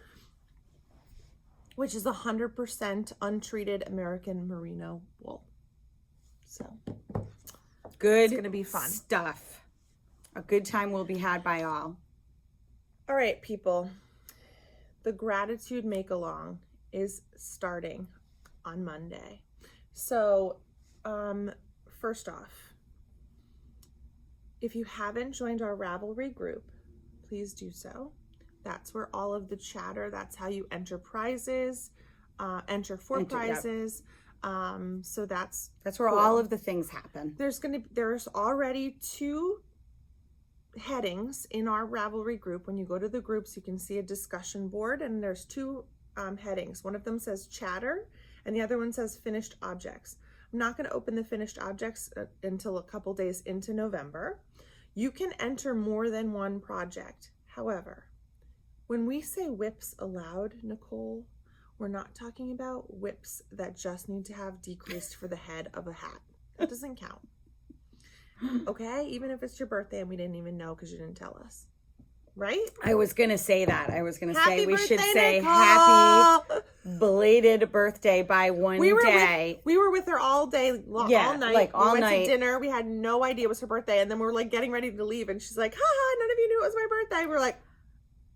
which is 100% untreated American merino wool. So good. It's gonna be fun stuff. A good time will be had by all. All right, people. The gratitude make along is starting on Monday. So, first off, if you haven't joined our Ravelry group, please do so. That's where all of the chatter, that's how you enter prizes, enter for prizes. Yep. So that's where cool. All of the things happen. There's already 2 headings in our Ravelry group. When you go to the groups, you can see a discussion board, and there's 2 headings. One of them says chatter and the other one says finished objects. I'm not going to open the finished objects until a couple days into November. You can enter more than one project. However, when we say whips allowed, Nicole, we're not talking about whips that just need to have decreased for the head of a hat. That doesn't count. Okay? Even if it's your birthday and we didn't even know because you didn't tell us. Right? I was going to say that. I was going to say we should birthday, say Nicole! happy belated birthday by one day. We were with her all day long, yeah, all night. Like all we went night. to dinner. We had no idea it was her birthday. And then we were like getting ready to leave. And she's like, haha, none of you knew it was my birthday. We're like,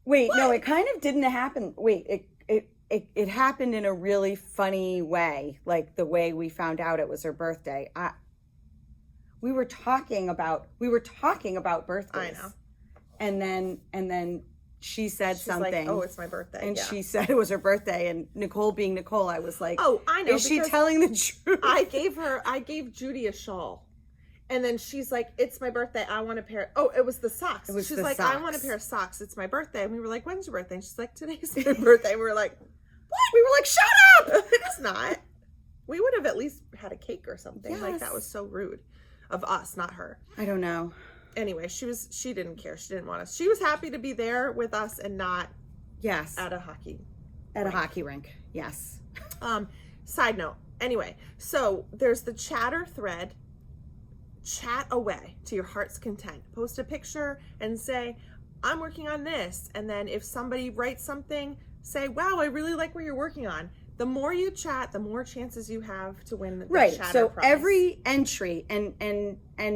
wait, what? No, it kind of didn't happen. Wait, it happened in a really funny way. Like the way we found out it was her birthday. We were talking about birthdays. I know. And then she said She's something. like, oh, it's my birthday. And yeah. she said it was her birthday. And Nicole being Nicole, I was like, oh, I know. Is she telling the truth? I gave Judy a shawl. And then she's like, it's my birthday. I want a pair. Oh, it was the socks. She's like, socks. I want a pair of socks. It's my birthday. And we were like, when's your birthday? And she's like, today's my birthday. We were like, what? We were like, shut up! It's not. We would have at least had a cake or something. Yes. Like, that was so rude of us, not her. I don't know. Anyway, she didn't care. She didn't want us. She was happy to be there with us and not at a hockey rink. Yes. Side note. Anyway, so there's the chatter thread. Chat away to your heart's content. Post a picture and say, I'm working on this. And then if somebody writes something, say, wow, I really like what you're working on. The more you chat, the more chances you have to win the chatter so prize. every entry and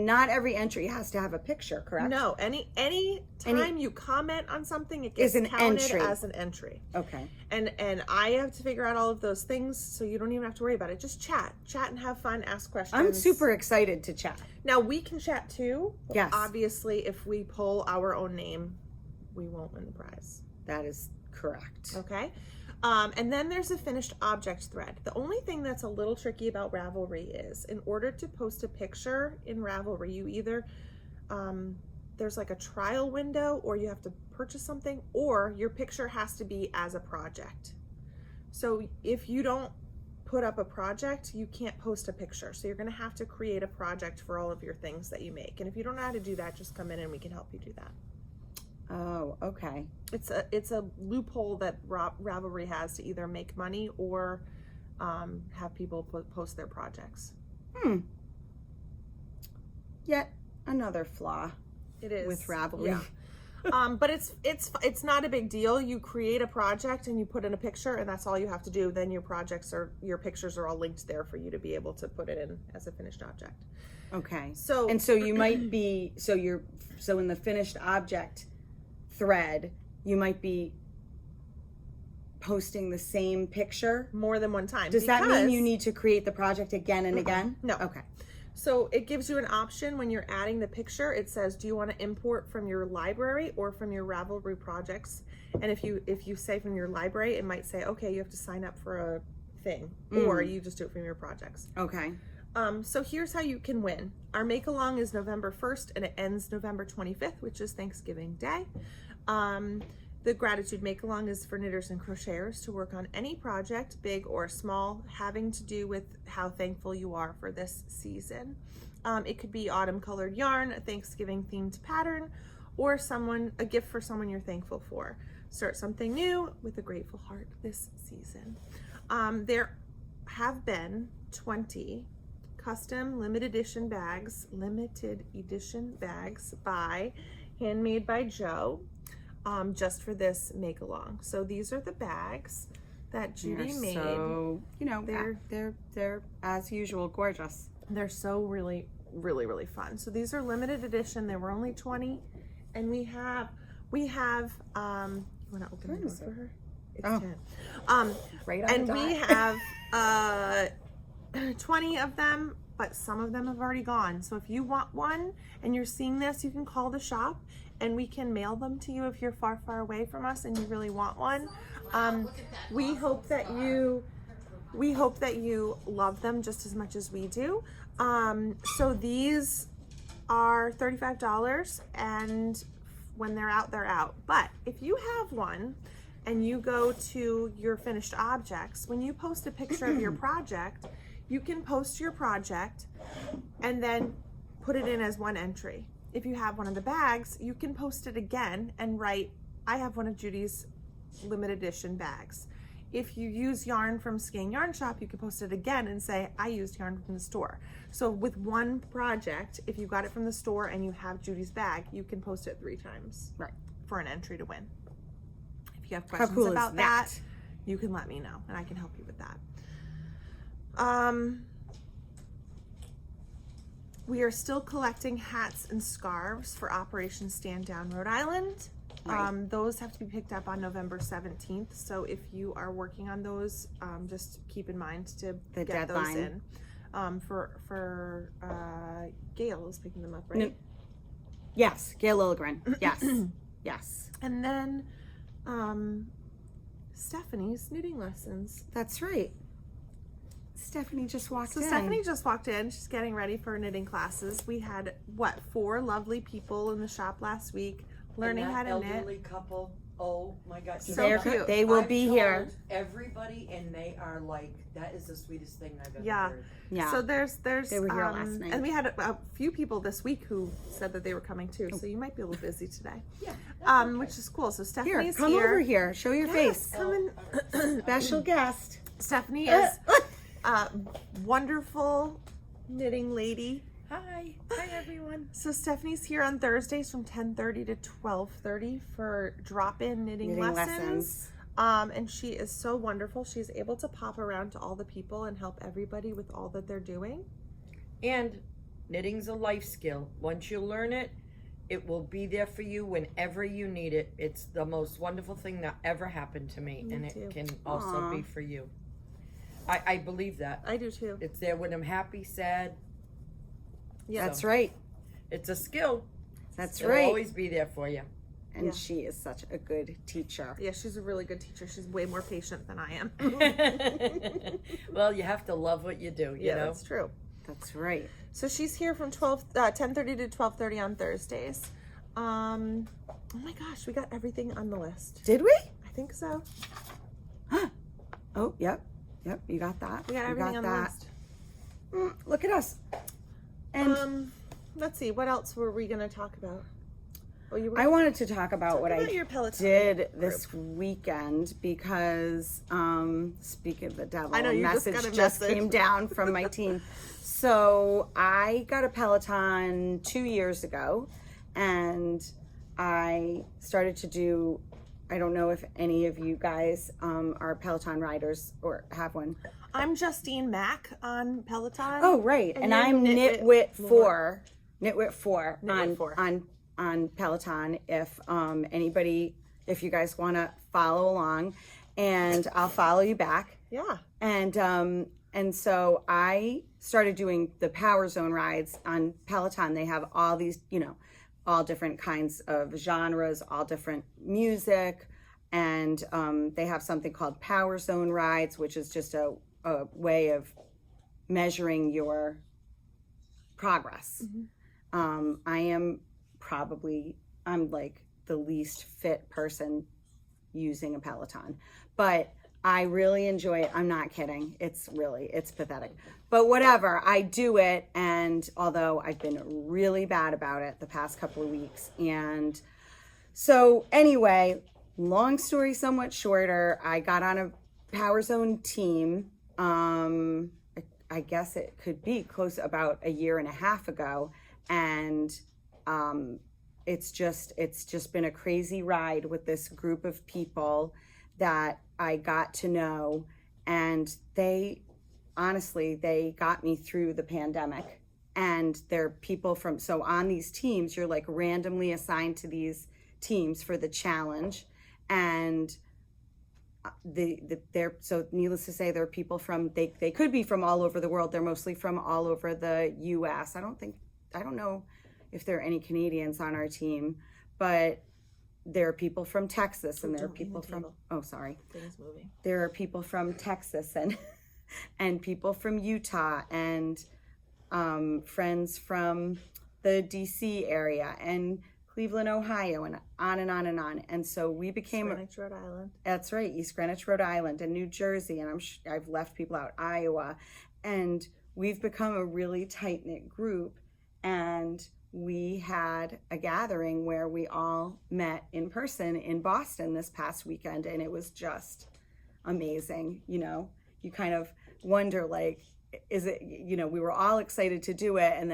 not every entry has to have a picture, correct? No, any time you comment on something, it gets counted as an entry. Okay. And I have to figure out all of those things, so you don't even have to worry about it. Just chat and have fun, ask questions. I'm super excited to chat. Now we can chat too. Yes. Obviously, if we pull our own name, we won't win the prize. That is correct. Okay. And then there's a finished object thread. The only thing that's a little tricky about Ravelry is in order to post a picture in Ravelry, you either, there's like a trial window, or you have to purchase something, or your picture has to be as a project. So if you don't put up a project, you can't post a picture. So you're going to have to create a project for all of your things that you make. And if you don't know how to do that, just come in and we can help you do that. Oh, okay. It's a loophole that Ravelry has to either make money or have people post their projects. Yet another flaw. It is with Ravelry. Yeah. But it's not a big deal. You create a project and you put in a picture, and that's all you have to do. Then your pictures are all linked there for you to be able to put it in as a finished object. Okay. So you might be so in the finished object thread, you might be posting the same picture more than one time. Does that mean you need to create the project again and again? No. Okay. So it gives you an option when you're adding the picture. It says, do you want to import from your library or from your Ravelry projects? And if you say from your library, it might say, okay, you have to sign up for a thing, or you just do it from your projects. Okay. So here's how you can win. Our make along is November 1st and it ends November 25th, which is Thanksgiving Day. The gratitude make along is for knitters and crocheters to work on any project, big or small, having to do with how thankful you are for this season. It could be autumn colored yarn, a Thanksgiving themed pattern, or a gift for someone you're thankful for. Start something new with a grateful heart this season. There have been 20 custom limited edition bags by Handmade by Joe, just for this make along. So these are the bags that Judy made. So, you know, they're as usual gorgeous. They're so really fun. So these are limited edition. There were only 20, and we have you want to open the door for her? It's 10. Right on and the dot. we have 20 of them, but some of them have already gone. So if you want one and you're seeing this, you can call the shop and we can mail them to you if you're far away from us and you really want one. We hope that you love them just as much as we do. So these are $35, and when they're out, they're out. But if you have one and you go to your finished objects, when you post a picture of your project, you can post your project and then put it in as one entry. If you have one of the bags, you can post it again and write, I have one of Judy's limited edition bags. If you use yarn from Skein Yarn Shop, you can post it again and say, I used yarn from the store. So with one project, if you got it from the store and you have Judy's bag, you can post it 3 times, right, for an entry to win. If you have questions about that, you can let me know and I can help you with that. We are still collecting hats and scarves for Operation Stand Down Rhode Island. Right. Those have to be picked up on November 17th. So if you are working on those, just keep in mind to get deadline. those in. For Gail is picking them up, right? No. Yes, Gail Lilligren. Yes, yes. And then Stephanie's knitting lessons. That's right. Stephanie just walked in. So Stephanie just walked in. She's getting ready for knitting classes. We had, 4 lovely people in the shop last week learning how to knit. Elderly couple, oh my God. So cute. They will I've be told here. Everybody, and they are like, that is the sweetest thing I've ever heard. Yeah. So there's They were here last night. and we had a few people this week who said that they were coming too. So you might be a little busy today. Yeah. Which is cool. So Here, Stephanie's come over here. Show your face. Come in. Special guest. Stephanie is a wonderful knitting lady. Hi everyone. So Stephanie's here on Thursdays from 10:30 to 12:30 for drop-in knitting lessons. And she is so wonderful. She's able to pop around to all the people and help everybody with all that they're doing. And knitting's a life skill. Once you learn it, it will be there for you whenever you need it. It's the most wonderful thing that ever happened to me, and too. it can also be for you. I believe that. I do too. It's there when I'm happy, sad. Yeah. That's right. It's a skill. That's It'll right. always be there for you. And she is such a good teacher. Yeah, she's a really good teacher. She's way more patient than I am. Well, you have to love what you do, you know? That's true. That's right. So she's here from 10:30 to 12:30 on Thursdays. Oh my gosh, we got everything on the list. Did we? I think so. Oh, yep. Yep, you got that. We got everything on the list. Look at us. And let's see, what else were we going to talk about? Oh, you were I wanted to talk about what I your Peloton did this weekend because, speaking of the devil, I know, you just got a message. came down from my team. So I got a Peloton 2 years ago, and I started to do, I don't know if any of you guys are Peloton riders or have one. I'm Justine Mack on Peloton. Oh, right. And I'm Knitwit 4 on Peloton. If if you guys want to follow along, and I'll follow you back. Yeah. And so I started doing the Power Zone rides on Peloton. They have all these, all different kinds of genres, all different music, and they have something called Power Zone rides, which is just a way of measuring your progress. I'm like the least fit person using a Peloton, but I really enjoy it. I'm not kidding. It's pathetic, but whatever, I do it. And although I've been really bad about it the past couple of weeks. And so anyway, long story somewhat shorter, I got on Power Zone team, I guess it could be close about a year and a half ago. And it's just been a crazy ride with this group of people that I got to know. And they got me through the pandemic. And they're people from, so on these teams, you're like randomly assigned to these teams for the challenge. And they're, so needless to say, they're people from, they could be from all over the world. They're mostly from all over the US. I don't know if there are any Canadians on our team, but there are people from Texas, and there are people from, oh, sorry. Things moving. There are people from Texas and people from Utah, and friends from the DC area and Cleveland, Ohio, and on and on and on. And so we became Greenwich, Rhode Island. That's right, East Greenwich, Rhode Island, and New Jersey, and I've left people out, Iowa, and we've become a really tight-knit group. And we had a gathering where we all met in person in Boston this past weekend, and it was just amazing. You know, you kind of wonder, like, is it, you know, we were all excited to do it, and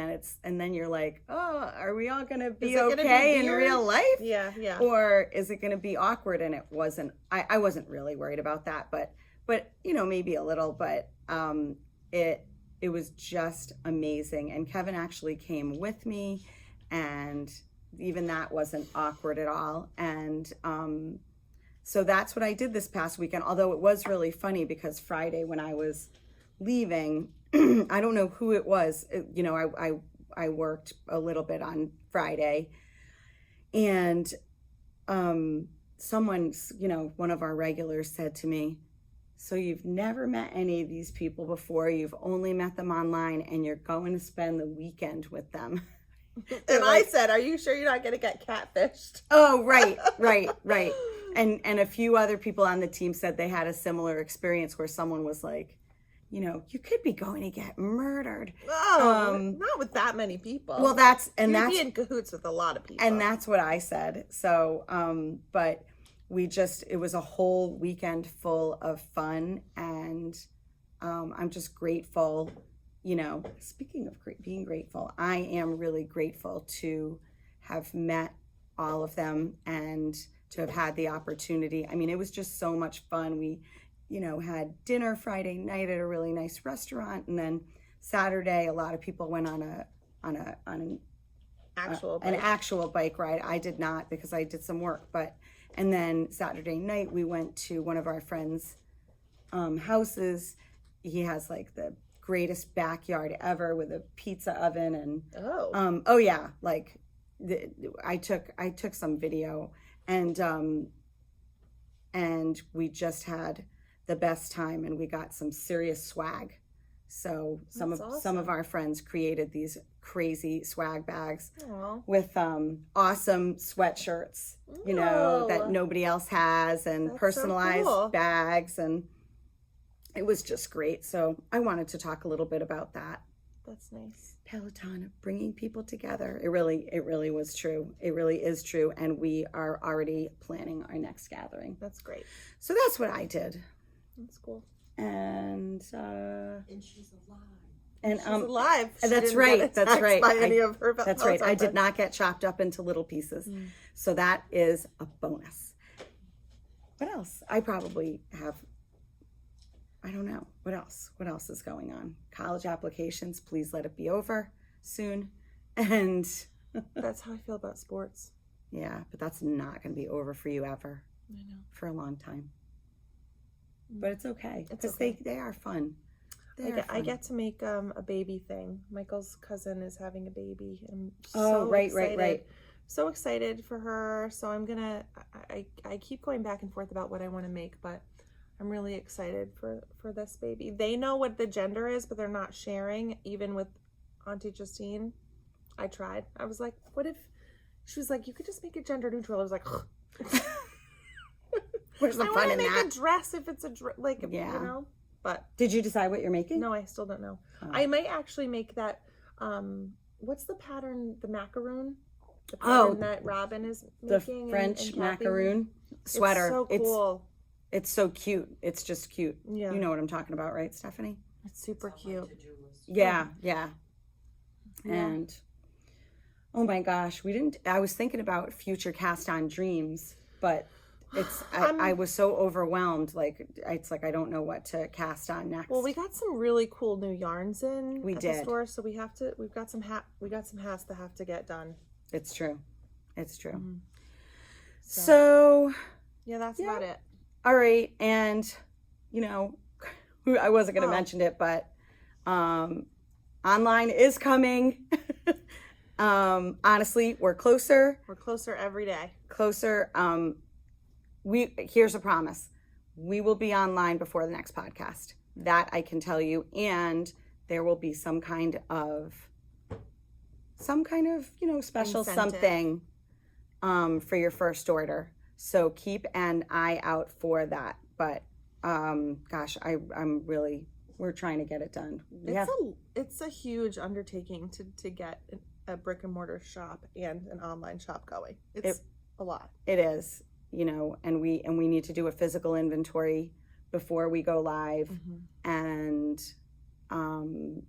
then you're like, oh, are we all gonna be okay in real life? Yeah. Or is it gonna be awkward? And it wasn't. I wasn't really worried about that, but you know, maybe a little. But it was just amazing. And Kevin actually came with me, and even that wasn't awkward at all. And so that's what I did this past weekend. Although it was really funny because Friday when I was leaving, I don't know who it was. You know, I worked a little bit on Friday, and someone, you know, one of our regulars said to me, so you've never met any of these people before, you've only met them online, and you're going to spend the weekend with them. And I said, are you sure you're not going to get catfished? Oh, right. And a few other people on the team said they had a similar experience where someone was like, you know, you could be going to get murdered. Oh, not with that many people. Well, you'd be in cahoots with a lot of people. And that's what I said. So, but it was a whole weekend full of fun, and I'm just grateful. You know, speaking of being grateful, I am really grateful to have met all of them and to have had the opportunity. I mean, it was just so much fun. We, you know, had dinner Friday night at a really nice restaurant, and then Saturday a lot of people went on an actual bike ride. I did not because I did some work, and then Saturday night we went to one of our friends' houses. He has like the greatest backyard ever with a pizza oven, and like I took some video, and we just had the best time, and we got some serious swag. So some of our friends created these crazy swag bags with awesome sweatshirts, you know, that nobody else has, and personalized bags, and it was just great. So I wanted to talk a little bit about that. That's nice. Peloton, bringing people together. It really was true. It really is true, and we are already planning our next gathering. That's great. So that's what I did. That's cool. And she's alive. And she's alive. That's right. That's right. By any of her that's right. I did not get chopped up into little pieces. So that is a bonus. What else? I probably have, I don't know. What else? What else is going on? College applications, please let it be over soon. And that's how I feel about sports. Yeah, but that's not going to be over for you ever. I know. For a long time. But it's okay because they are fun. I get to make a baby thing. Michael's cousin is having a baby. I'm right. So excited for her. So I'm gonna. I keep going back and forth about what I want to make, but I'm really excited for this baby. They know what the gender is, but they're not sharing. Even with Auntie Justine, I tried. I was like, what if? She was like, you could just make it gender neutral. I was like. Where's the fun in that? I want to make a dress if it's you know. But did you decide what you're making? No, I still don't know. Oh. I might actually make that. What's the pattern? The macaroon. The pattern that Robin is making. The French macaroon sweater. It's so cool. It's so cute. It's just cute. Yeah. You know what I'm talking about, right, Stephanie? It's super cute. Yeah. And oh my gosh, I was thinking about future cast on dreams, but I was so overwhelmed. Like, it's like, I don't know what to cast on next. Well, we got some really cool new yarns in the store, so we've got some hats that have to get done. It's true. Mm-hmm. So yeah, that's about it. All right. And, I wasn't going to mention it, but online is coming. Honestly, we're closer. We're closer every day. Closer. Here's a promise. We will be online before the next podcast. That I can tell you. And there will be some kind of, special incentive. Something for your first order. So keep an eye out for that. But gosh, we're trying to get it done. It's a huge undertaking to get a brick and mortar shop and an online shop going. It's a lot. It is, and we need to do a physical inventory before we go live, and all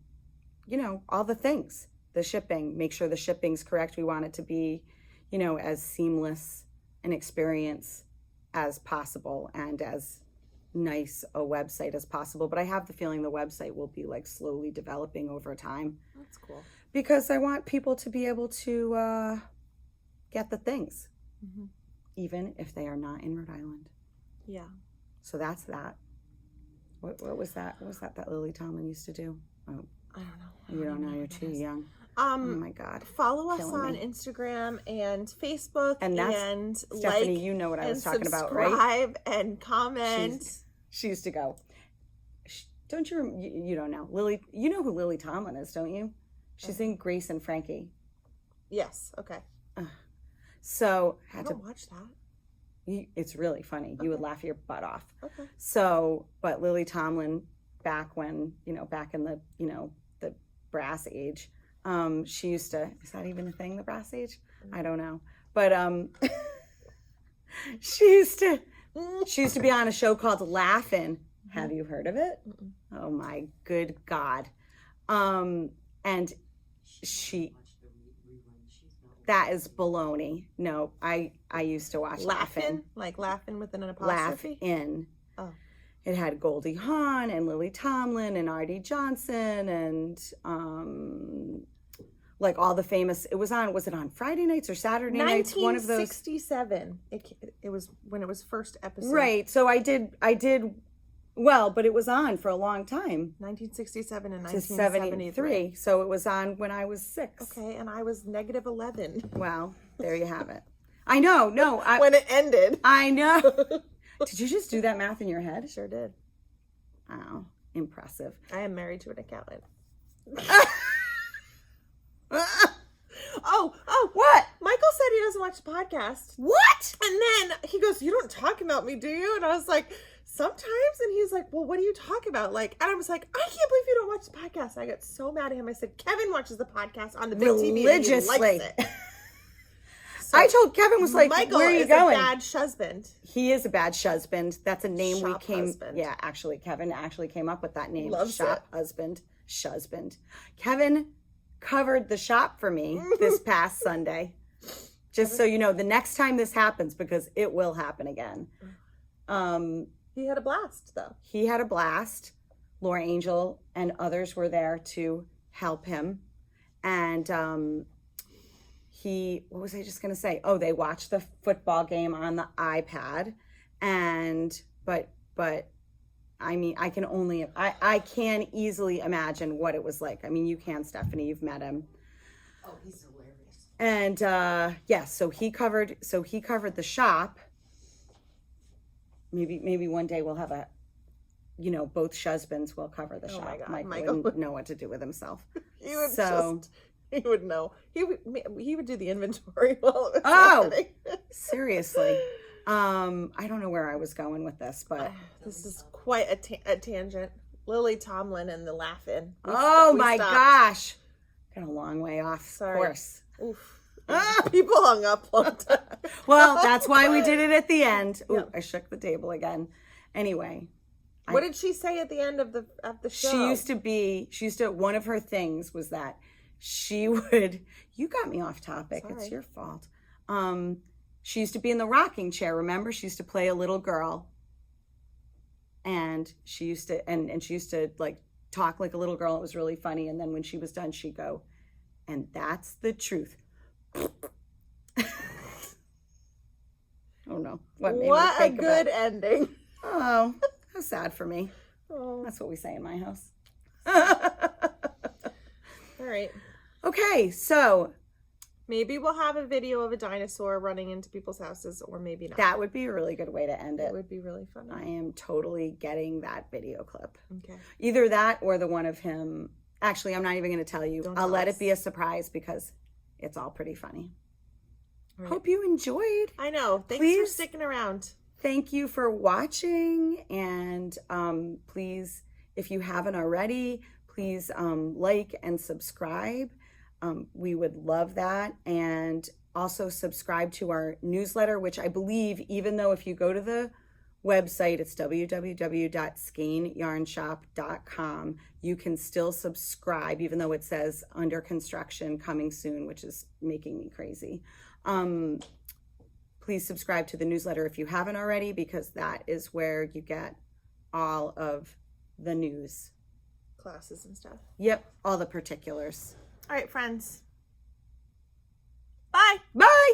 the things, the shipping, make sure the shipping's correct. We want it to be, as seamless an experience as possible and as nice a website as possible. But I have the feeling the website will be like slowly developing over time. That's cool. Because I want people to be able to get the things, even if they are not in Rhode Island. Yeah. So that's that. What was that? What was that Lily Tomlin used to do? Oh, I don't know. You don't know. You're too young. Oh my God. Follow us on Instagram and Facebook, and Stephanie, you know what I was talking about, right? Subscribe and comment. She used to go. Don't you don't know Lily? You know who Lily Tomlin is, don't you? She's in Grace and Frankie. Yes. Okay. So I don't watch that. It's really funny. You would laugh your butt off. Okay. So, but Lily Tomlin, back when back in the the brass age. She used to, is that even a thing, the brass age? I don't know. But she used to be on a show called Laugh-In. Have you heard of it? Oh my good God. And that is baloney. No, I used to watch Laugh-In. Like Laugh-In with an apostrophe? Laugh-In. Oh. It had Goldie Hawn and Lily Tomlin and Artie Johnson and like all the famous. Was it on Friday nights or Saturday nights? One of those. 1967. It was when it was first episode. Right. So I did well, but it was on for a long time. 1967 and 1973. So it was on when I was 6. Okay, and I was -11. Well, there you have it. I know. No, when it ended. I know. Did you just do that math in your head? Sure did. Wow, impressive. I am married to an accountant. What? Michael said he doesn't watch the podcast. What? And then he goes, "You don't talk about me, do you?" And I was like, "Sometimes." And he's like, "Well, what do you talk about?" Like, and I was like, "I can't believe you don't watch the podcast." I got so mad at him. I said, "Kevin watches the podcast on the big TV religiously." And he likes it. So, I told Kevin, was like, Michael where are you is going? A bad husband. He is a bad husband. That's a name Shop we came. husband. Yeah, actually, Kevin actually came up with that name. Loves Shop husband. Shusband. Kevin covered the shop for me this past Sunday. Just so you know, the next time this happens, because it will happen again. He had a blast, though. He had a blast. Laura Angel and others were there to help him. And what was I just going to say? Oh, they watched the football game on the iPad. But I mean, I can easily imagine what it was like. I mean, you can, Stephanie, you've met him. Oh, he's hilarious. And so he covered the shop. Maybe one day we'll have both husbands will cover the shop. My God, Michael wouldn't know what to do with himself. He would know. He would do the inventory while it was happening. Seriously. I don't know where I was going with this, but this is quite a tangent. Lily Tomlin and the Laugh-In. My gosh. Got a long way off. Sorry. Of course. Oof. People hung up long time. Well, that's why we did it at the end. Ooh, Yep. I shook the table again. Anyway. What did she say at the end of the show? She used to, one of her things was that she would, you got me off topic. Sorry. It's your fault. She used to be in the rocking chair. Remember? She used to play a little girl. And she used to, and she used to like talk like a little girl. It was really funny. And then when she was done, she'd go, and that's the truth. Oh no. What a good ending. Oh, how sad for me. Oh. That's what we say in my house. All right. Okay, so maybe we'll have a video of a dinosaur running into people's houses, or maybe not. that would be a really good way to end it. It would be really funny. I am totally getting that video clip. Okay. Either that or the one of him. Actually, I'm not even going to tell you. I'll let it be a surprise because it's all pretty funny. Right. Hope you enjoyed. I know. Thanks for sticking around. Thank you for watching. And please, if you haven't already, please like and subscribe. We would love that. And also subscribe to our newsletter, which I believe, even though if you go to the website, it's www.skeinyarnshop.com, you can still subscribe, even though it says under construction, coming soon, which is making me crazy. Please subscribe to the newsletter if you haven't already, because that is where you get all of the news. Classes and stuff. Yep, all the particulars. All right, friends. Bye. Bye.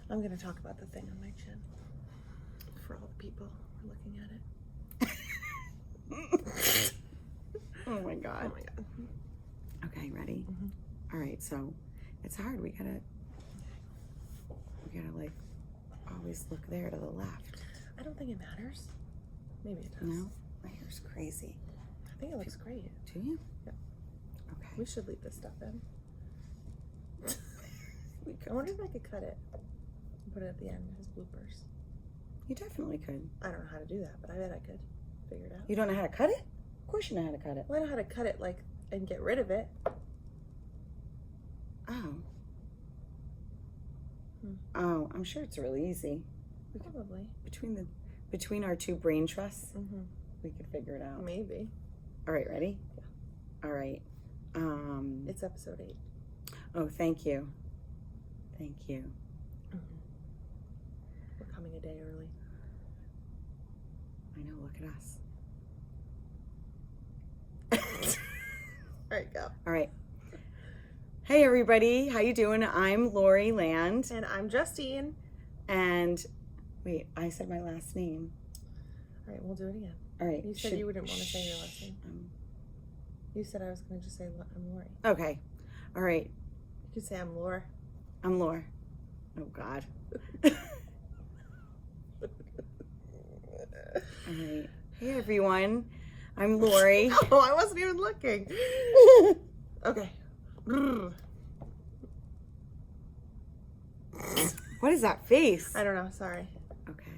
I'm going to talk about the thing on my chin for all the people who are looking at it. Oh my God. Oh my God. Okay, ready? Mm-hmm. All right, so it's hard. We gotta like always look there to the left. I don't think it matters. Maybe it does. No? My hair's crazy. I think it looks great. Do you? Yeah. Okay. We should leave this stuff in. I wonder if I could cut it and put it at the end as bloopers. You definitely could. I don't know how to do that, but I bet I could figure it out. You don't know how to cut it? Of course you know how to cut it. Well, I know how to cut it like and get rid of it. Oh. Oh, I'm sure it's really easy. Probably. Between our two brain trusts, Mm-hmm. we could figure it out. Maybe. All right, ready? Yeah. All right. It's episode 8. Oh, thank you. Thank you. Mm-hmm. We're coming a day early. I know, look at us. All right, go. All right. Hey everybody, how you doing? I'm Lori Land. And I'm Justine. And wait, I said my last name. All right, we'll do it again. All right. You said you wouldn't want to say your last name. You said I was going to just say I'm Lori. Okay. All right. You could say I'm Laura. I'm Laura. Oh God. All right. Hey everyone, I'm Lori. Oh, I wasn't even looking. Okay. What is that face? I don't know. Sorry. Okay.